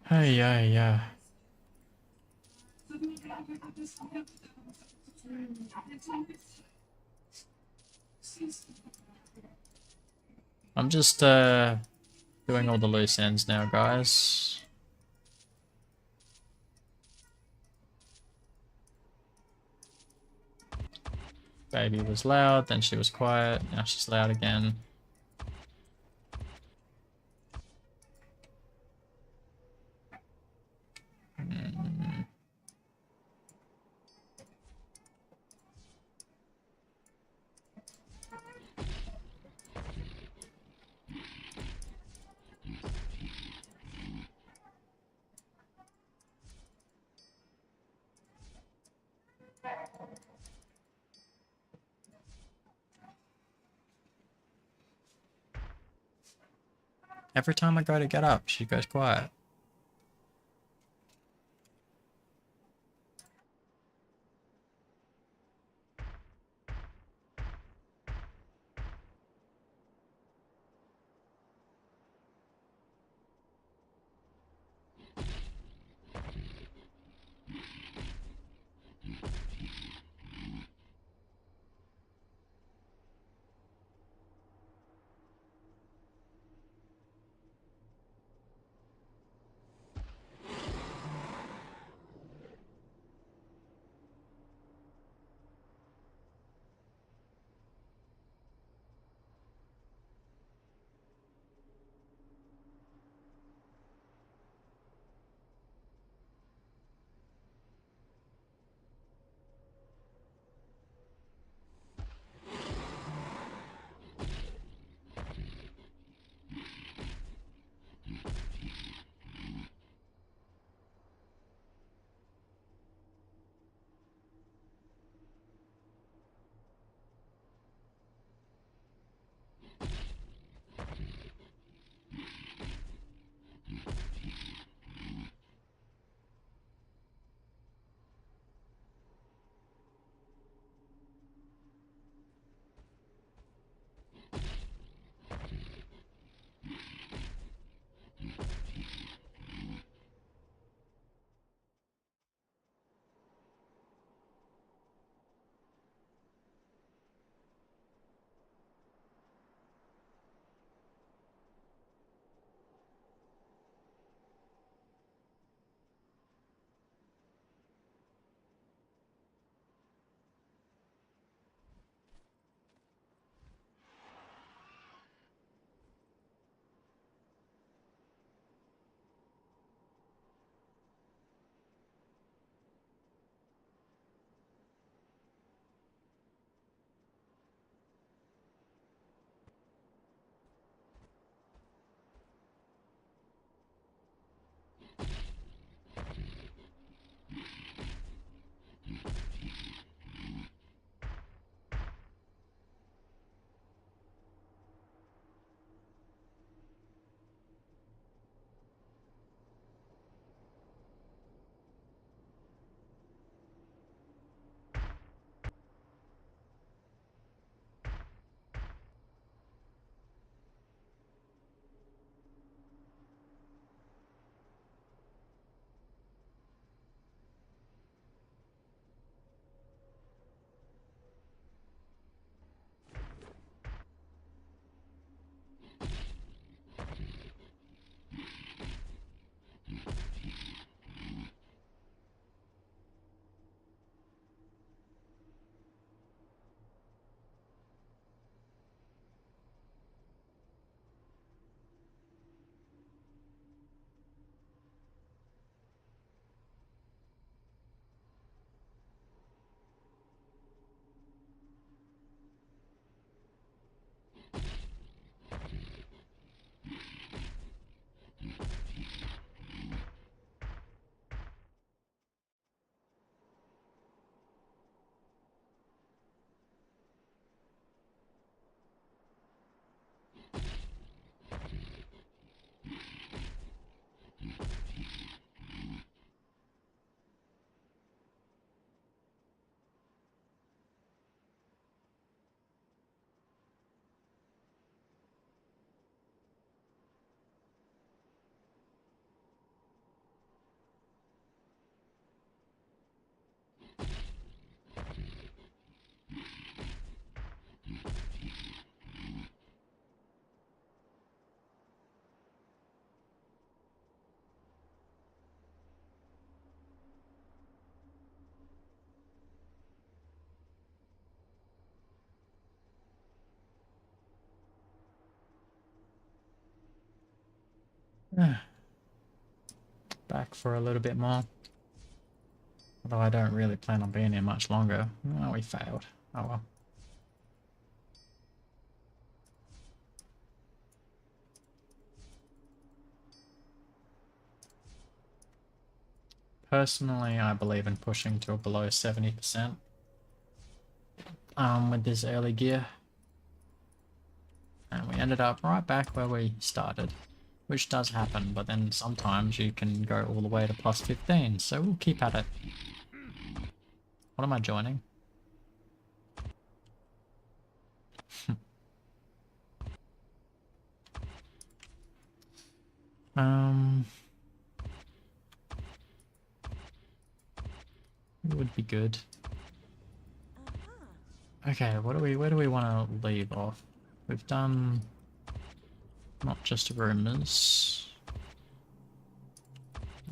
Hey, yeah. I'm just doing all the loose ends now, guys. Baby was loud, then she was quiet, now she's loud again. Every time I go to get up, she goes quiet. Back for a little bit more. Although I don't really plan on being here much longer. Oh, we failed. Oh well. Personally, I believe in pushing to below 70% with this early gear. And we ended up right back where we started, which does happen, but then sometimes you can go all the way to plus 15, so we'll keep at it. What am I joining? It would be good. Okay, where do we want to leave off? We've done not just rumors.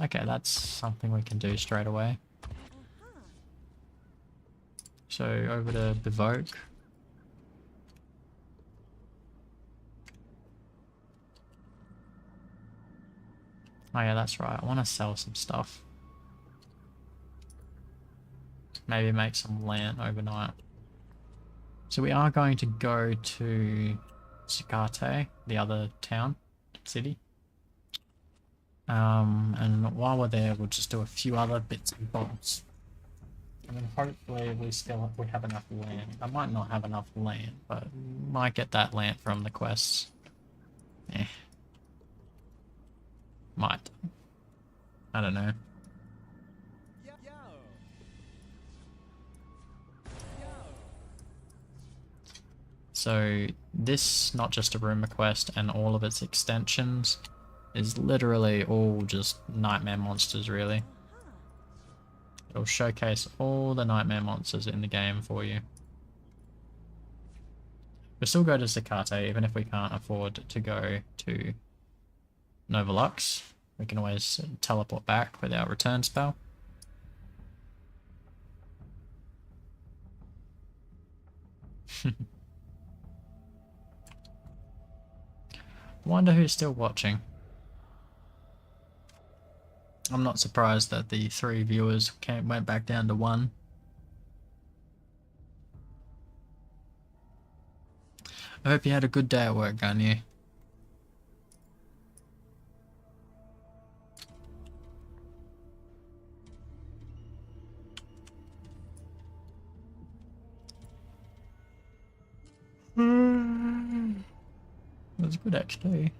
Okay, that's something we can do straight away. So over to Bevoke. Oh yeah, that's right. I want to sell some stuff. Maybe make some land overnight. So we are going to go to Sakate, the other town, city. And while we're there, we'll just do a few other bits and bobs. And then hopefully we have enough land. I might not have enough land, but might get that land from the quests. Might. I don't know. So this, not just a rumor quest, and all of its extensions, is literally all just nightmare monsters, really. It'll showcase all the nightmare monsters in the game for you. We'll still go to Sakate, even if we can't afford to go to Novolux. We can always teleport back with our return spell. Wonder who's still watching. I'm not surprised that the 3 viewers went back down to 1. I hope you had a good day at work, Ganyu. That's good XP.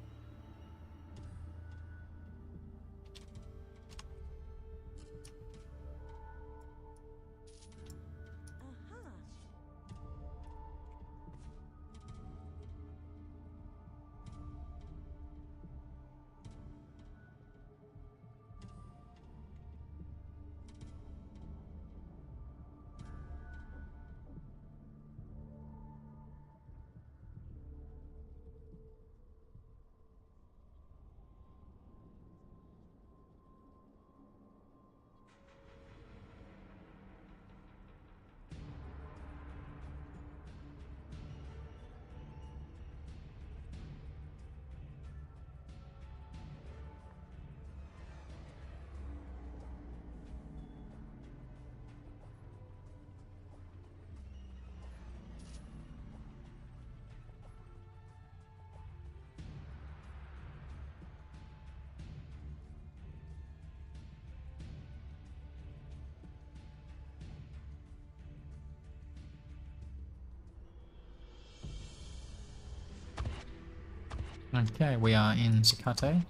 Okay, we are in Sakate.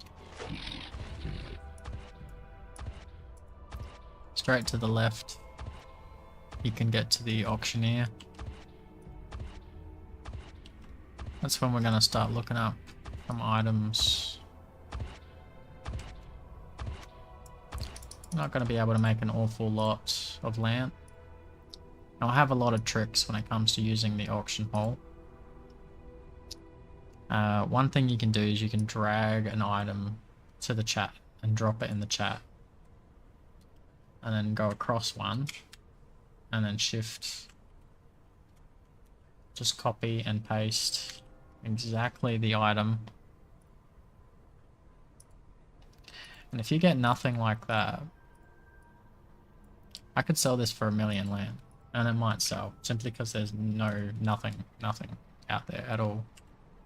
Straight to the left, you can get to the auctioneer. That's when we're going to start looking up some items. I'm not going to be able to make an awful lot of land. I'll have a lot of tricks when it comes to using the auction hall. One thing you can do is you can drag an item to the chat and drop it in the chat. And then go across one. And then shift. Just copy and paste exactly the item And if you get nothing like that, I could sell this for 1 million land. And it might sell, simply because there's nothing out there at all.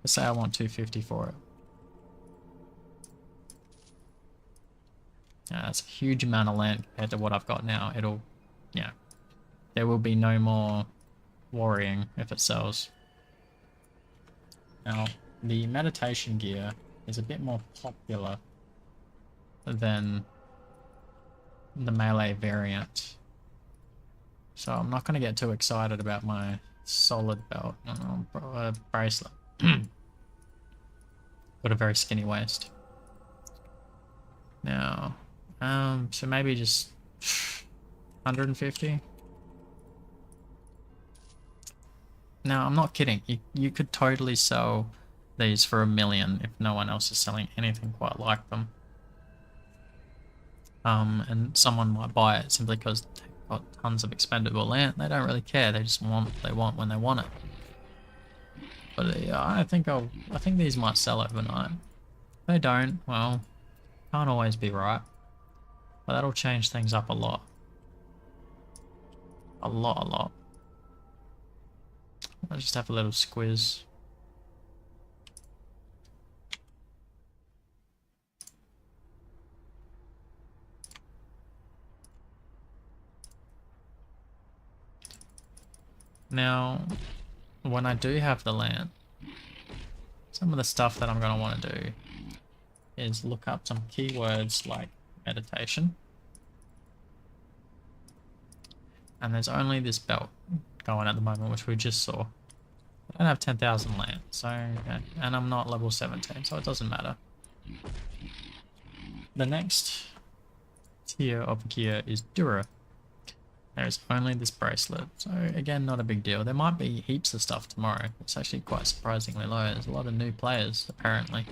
Let's say I want 250 for it. That's a huge amount of land compared to what I've got now. It'll, yeah. There will be no more worrying if it sells. Now, the meditation gear is a bit more popular than the melee variant. So I'm not going to get too excited about my solid belt. Bracelet. Got a very skinny waist. Now, so maybe just 150. Now, I'm not kidding. You could totally sell these for 1 million if no one else is selling anything quite like them. And someone might buy it simply because they've got tons of expendable land. They don't really care. They just want what they want when they want it. But yeah, I think these might sell overnight. If they don't, well, can't always be right. But that'll change things up a lot. A lot. I'll just have a little squiz. Now, when I do have the land, some of the stuff that I'm going to want to do is look up some keywords like meditation. And there's only this belt going at the moment, which we just saw. I don't have 10,000 land, so, and I'm not level 17, so it doesn't matter. The next tier of gear is Dura. There is only this bracelet, so again, not a big deal. There might be heaps of stuff tomorrow. It's actually quite surprisingly low. There's a lot of new players, apparently,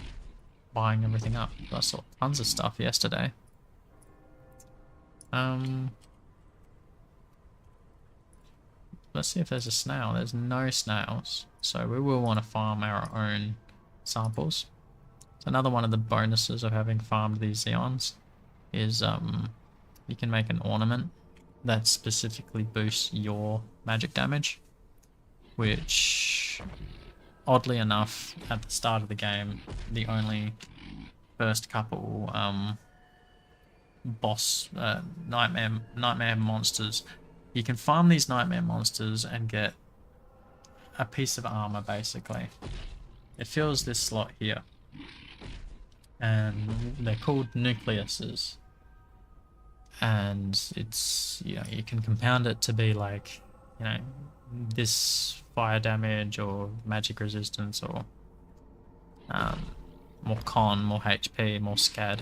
buying everything up. I saw tons of stuff yesterday. Let's see if there's a snail. There's no snails, so we will want to farm our own samples. So another one of the bonuses of having farmed these xeons is you can make an ornament that specifically boosts your magic damage, which oddly enough at the start of the game, the only first couple boss nightmare monsters, you can farm these nightmare monsters and get a piece of armor basically. It fills this slot here, and they're called nucleuses. And it's, you know, you can compound it to be like, you know, this fire damage or magic resistance or more con, more HP, more scad.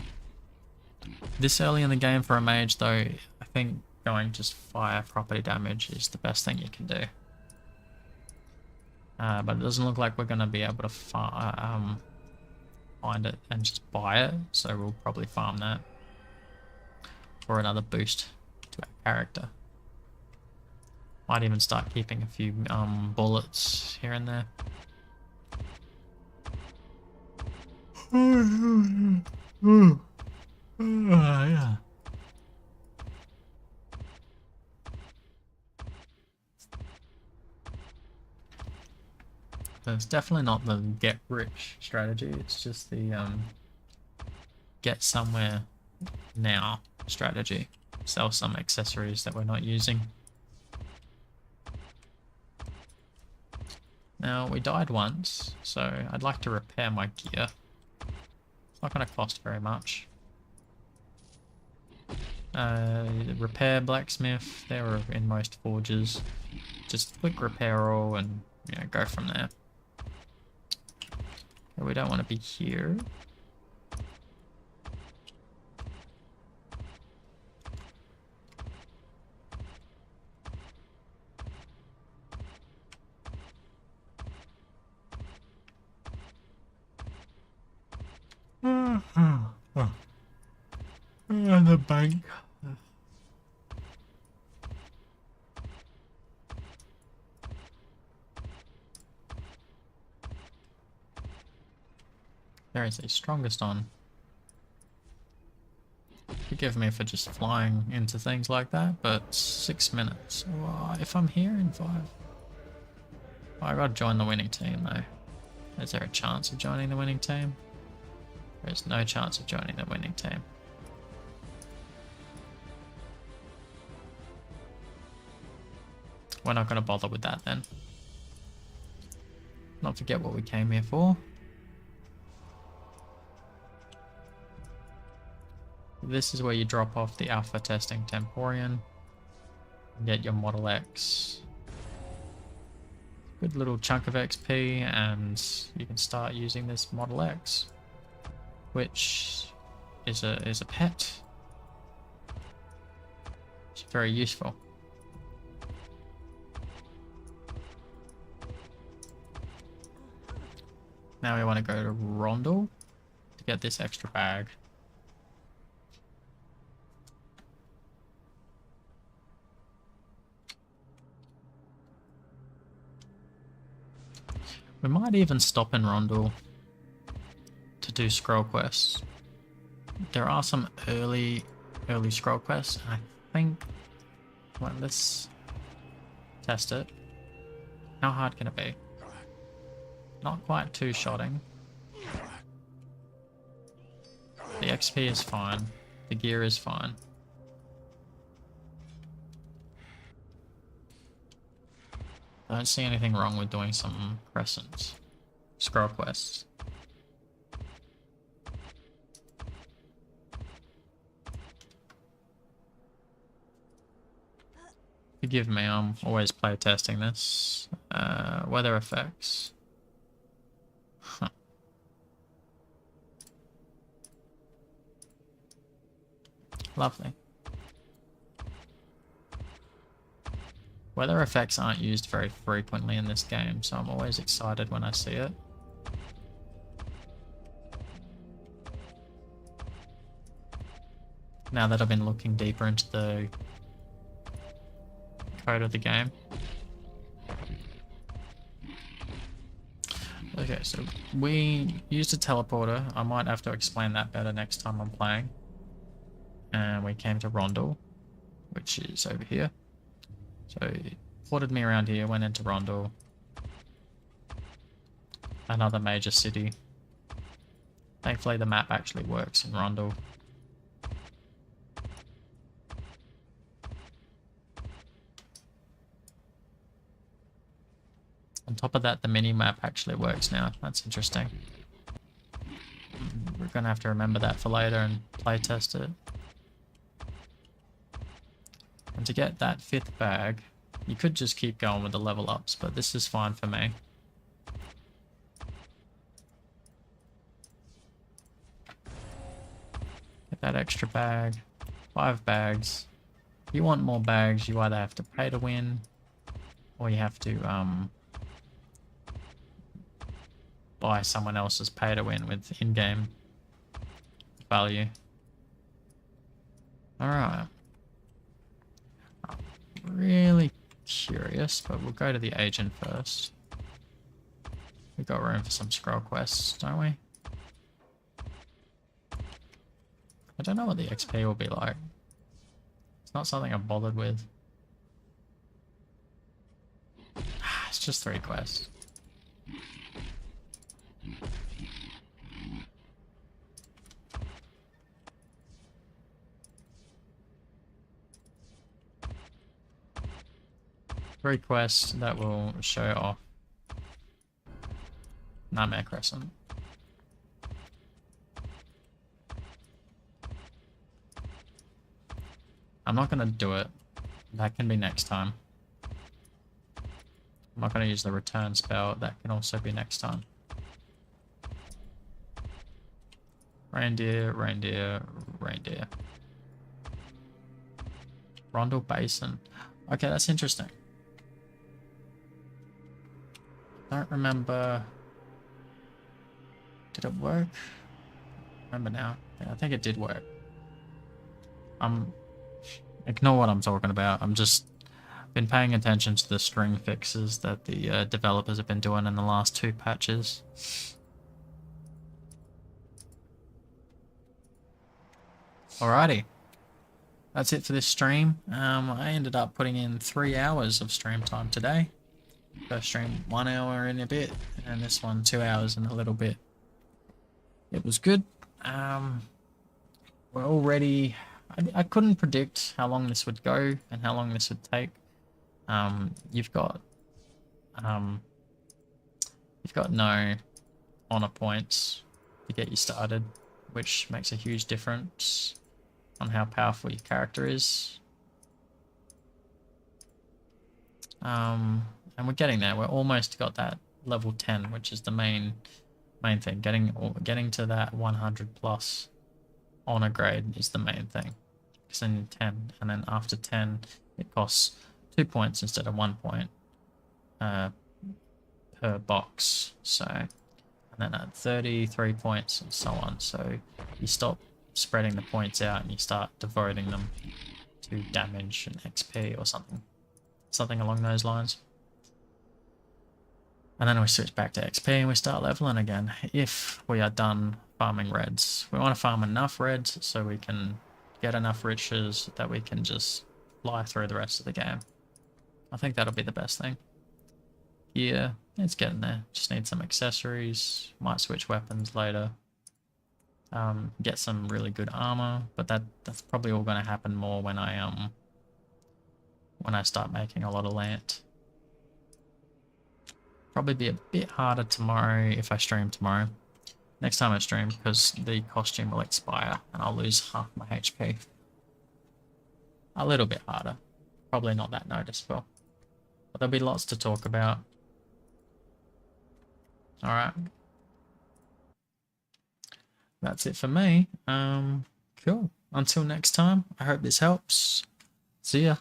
This early in the game for a mage though, I think going just fire property damage is the best thing you can do. But it doesn't look like we're going to be able to find it and just buy it, so we'll probably farm that for another boost to our character. Might even start keeping a few bullets here and there. Yeah. So it's definitely not the get rich strategy, it's just the get somewhere now strategy. Sell some accessories that we're not using. Now, we died once, so I'd like to repair my gear. It's not going to cost very much. Repair blacksmith, they're in most forges. Just click repair all and, you know, go from there. We don't want to be here. The bank. There is a strongest on. Forgive me for just flying into things like that, but 6 minutes. Well, if I'm here in 5. I gotta join the winning team though. Is there a chance of joining the winning team? There's no chance of joining the winning team. We're not gonna bother with that then. Not forget what we came here for. This is where you drop off the alpha testing Temporian and get your Model X. Good little chunk of XP, and you can start using this Model X, which is a pet. It's very useful. Now we want to go to Rondel to get this extra bag. We might even stop in Rondel to do scroll quests. There are some early scroll quests. I think. Well, let's test it. How hard can it be? Not quite two-shotting. The XP is fine. The gear is fine. I don't see anything wrong with doing some crescents. Scroll quests. Forgive me, I'm always playtesting this. Weather effects. Huh. Lovely. Weather effects aren't used very frequently in this game, so I'm always excited when I see it. Now that I've been looking deeper into the code of the game. Okay, so we used a teleporter. I might have to explain that better next time I'm playing. And we came to Rondel, which is over here. So it ported me around here, went into Rondel. Another major city. Thankfully the map actually works in Rondel. On top of that, the mini-map actually works now. That's interesting. We're gonna have to remember that for later and playtest it. And to get that 5th bag, you could just keep going with the level ups, but this is fine for me. Get that extra bag. 5 bags. If you want more bags, you either have to pay to win, or you have to buy someone else's pay to win with in-game value. Alright. I'm really curious, but we'll go to the agent first. We've got room for some scroll quests, don't we? I don't know what the XP will be like. It's not something I've bothered with. It's just 3 quests. Request that will show off Nightmare Crescent. I'm not gonna do it. That can be next time. I'm not gonna use the return spell. That can also be next time. Reindeer, reindeer, reindeer. Rondel Basin. Okay, that's interesting. Don't remember. Did it work? Remember now? Yeah, I think it did work. Ignore what I'm talking about. I'm just been paying attention to the string fixes that the developers have been doing in the last 2 patches. Alrighty. that's it for this stream. I ended up putting in 3 hours of stream time today. First stream 1 hour and a bit, and this one 2 hours and a little bit. It was good. We're already... I couldn't predict how long this would go and how long this would take. You've got no honor points to get you started, which makes a huge difference on how powerful your character is. And we're getting there. We're almost got that level 10, which is the main thing. Getting to that 100 plus honor grade is the main thing. Because then 10, and then after 10, it costs 2 points instead of 1 point per box. So, and then at 33 points and so on. So you stop spreading the points out and you start devoting them to damage and XP or something along those lines. And then we switch back to XP and we start leveling again if we are done farming reds. We want to farm enough reds so we can get enough riches that we can just fly through the rest of the game. I think that'll be the best thing. Yeah, it's getting there. Just need some accessories. Might switch weapons later. Get some really good armor, but that's probably all going to happen more when I start making a lot of land. Probably be a bit harder tomorrow if I stream tomorrow. Next time I stream, because the costume will expire and I'll lose half my HP. A little bit harder. Probably not that noticeable. But there'll be lots to talk about. Alright. That's it for me. Cool. Until next time, I hope this helps. See ya.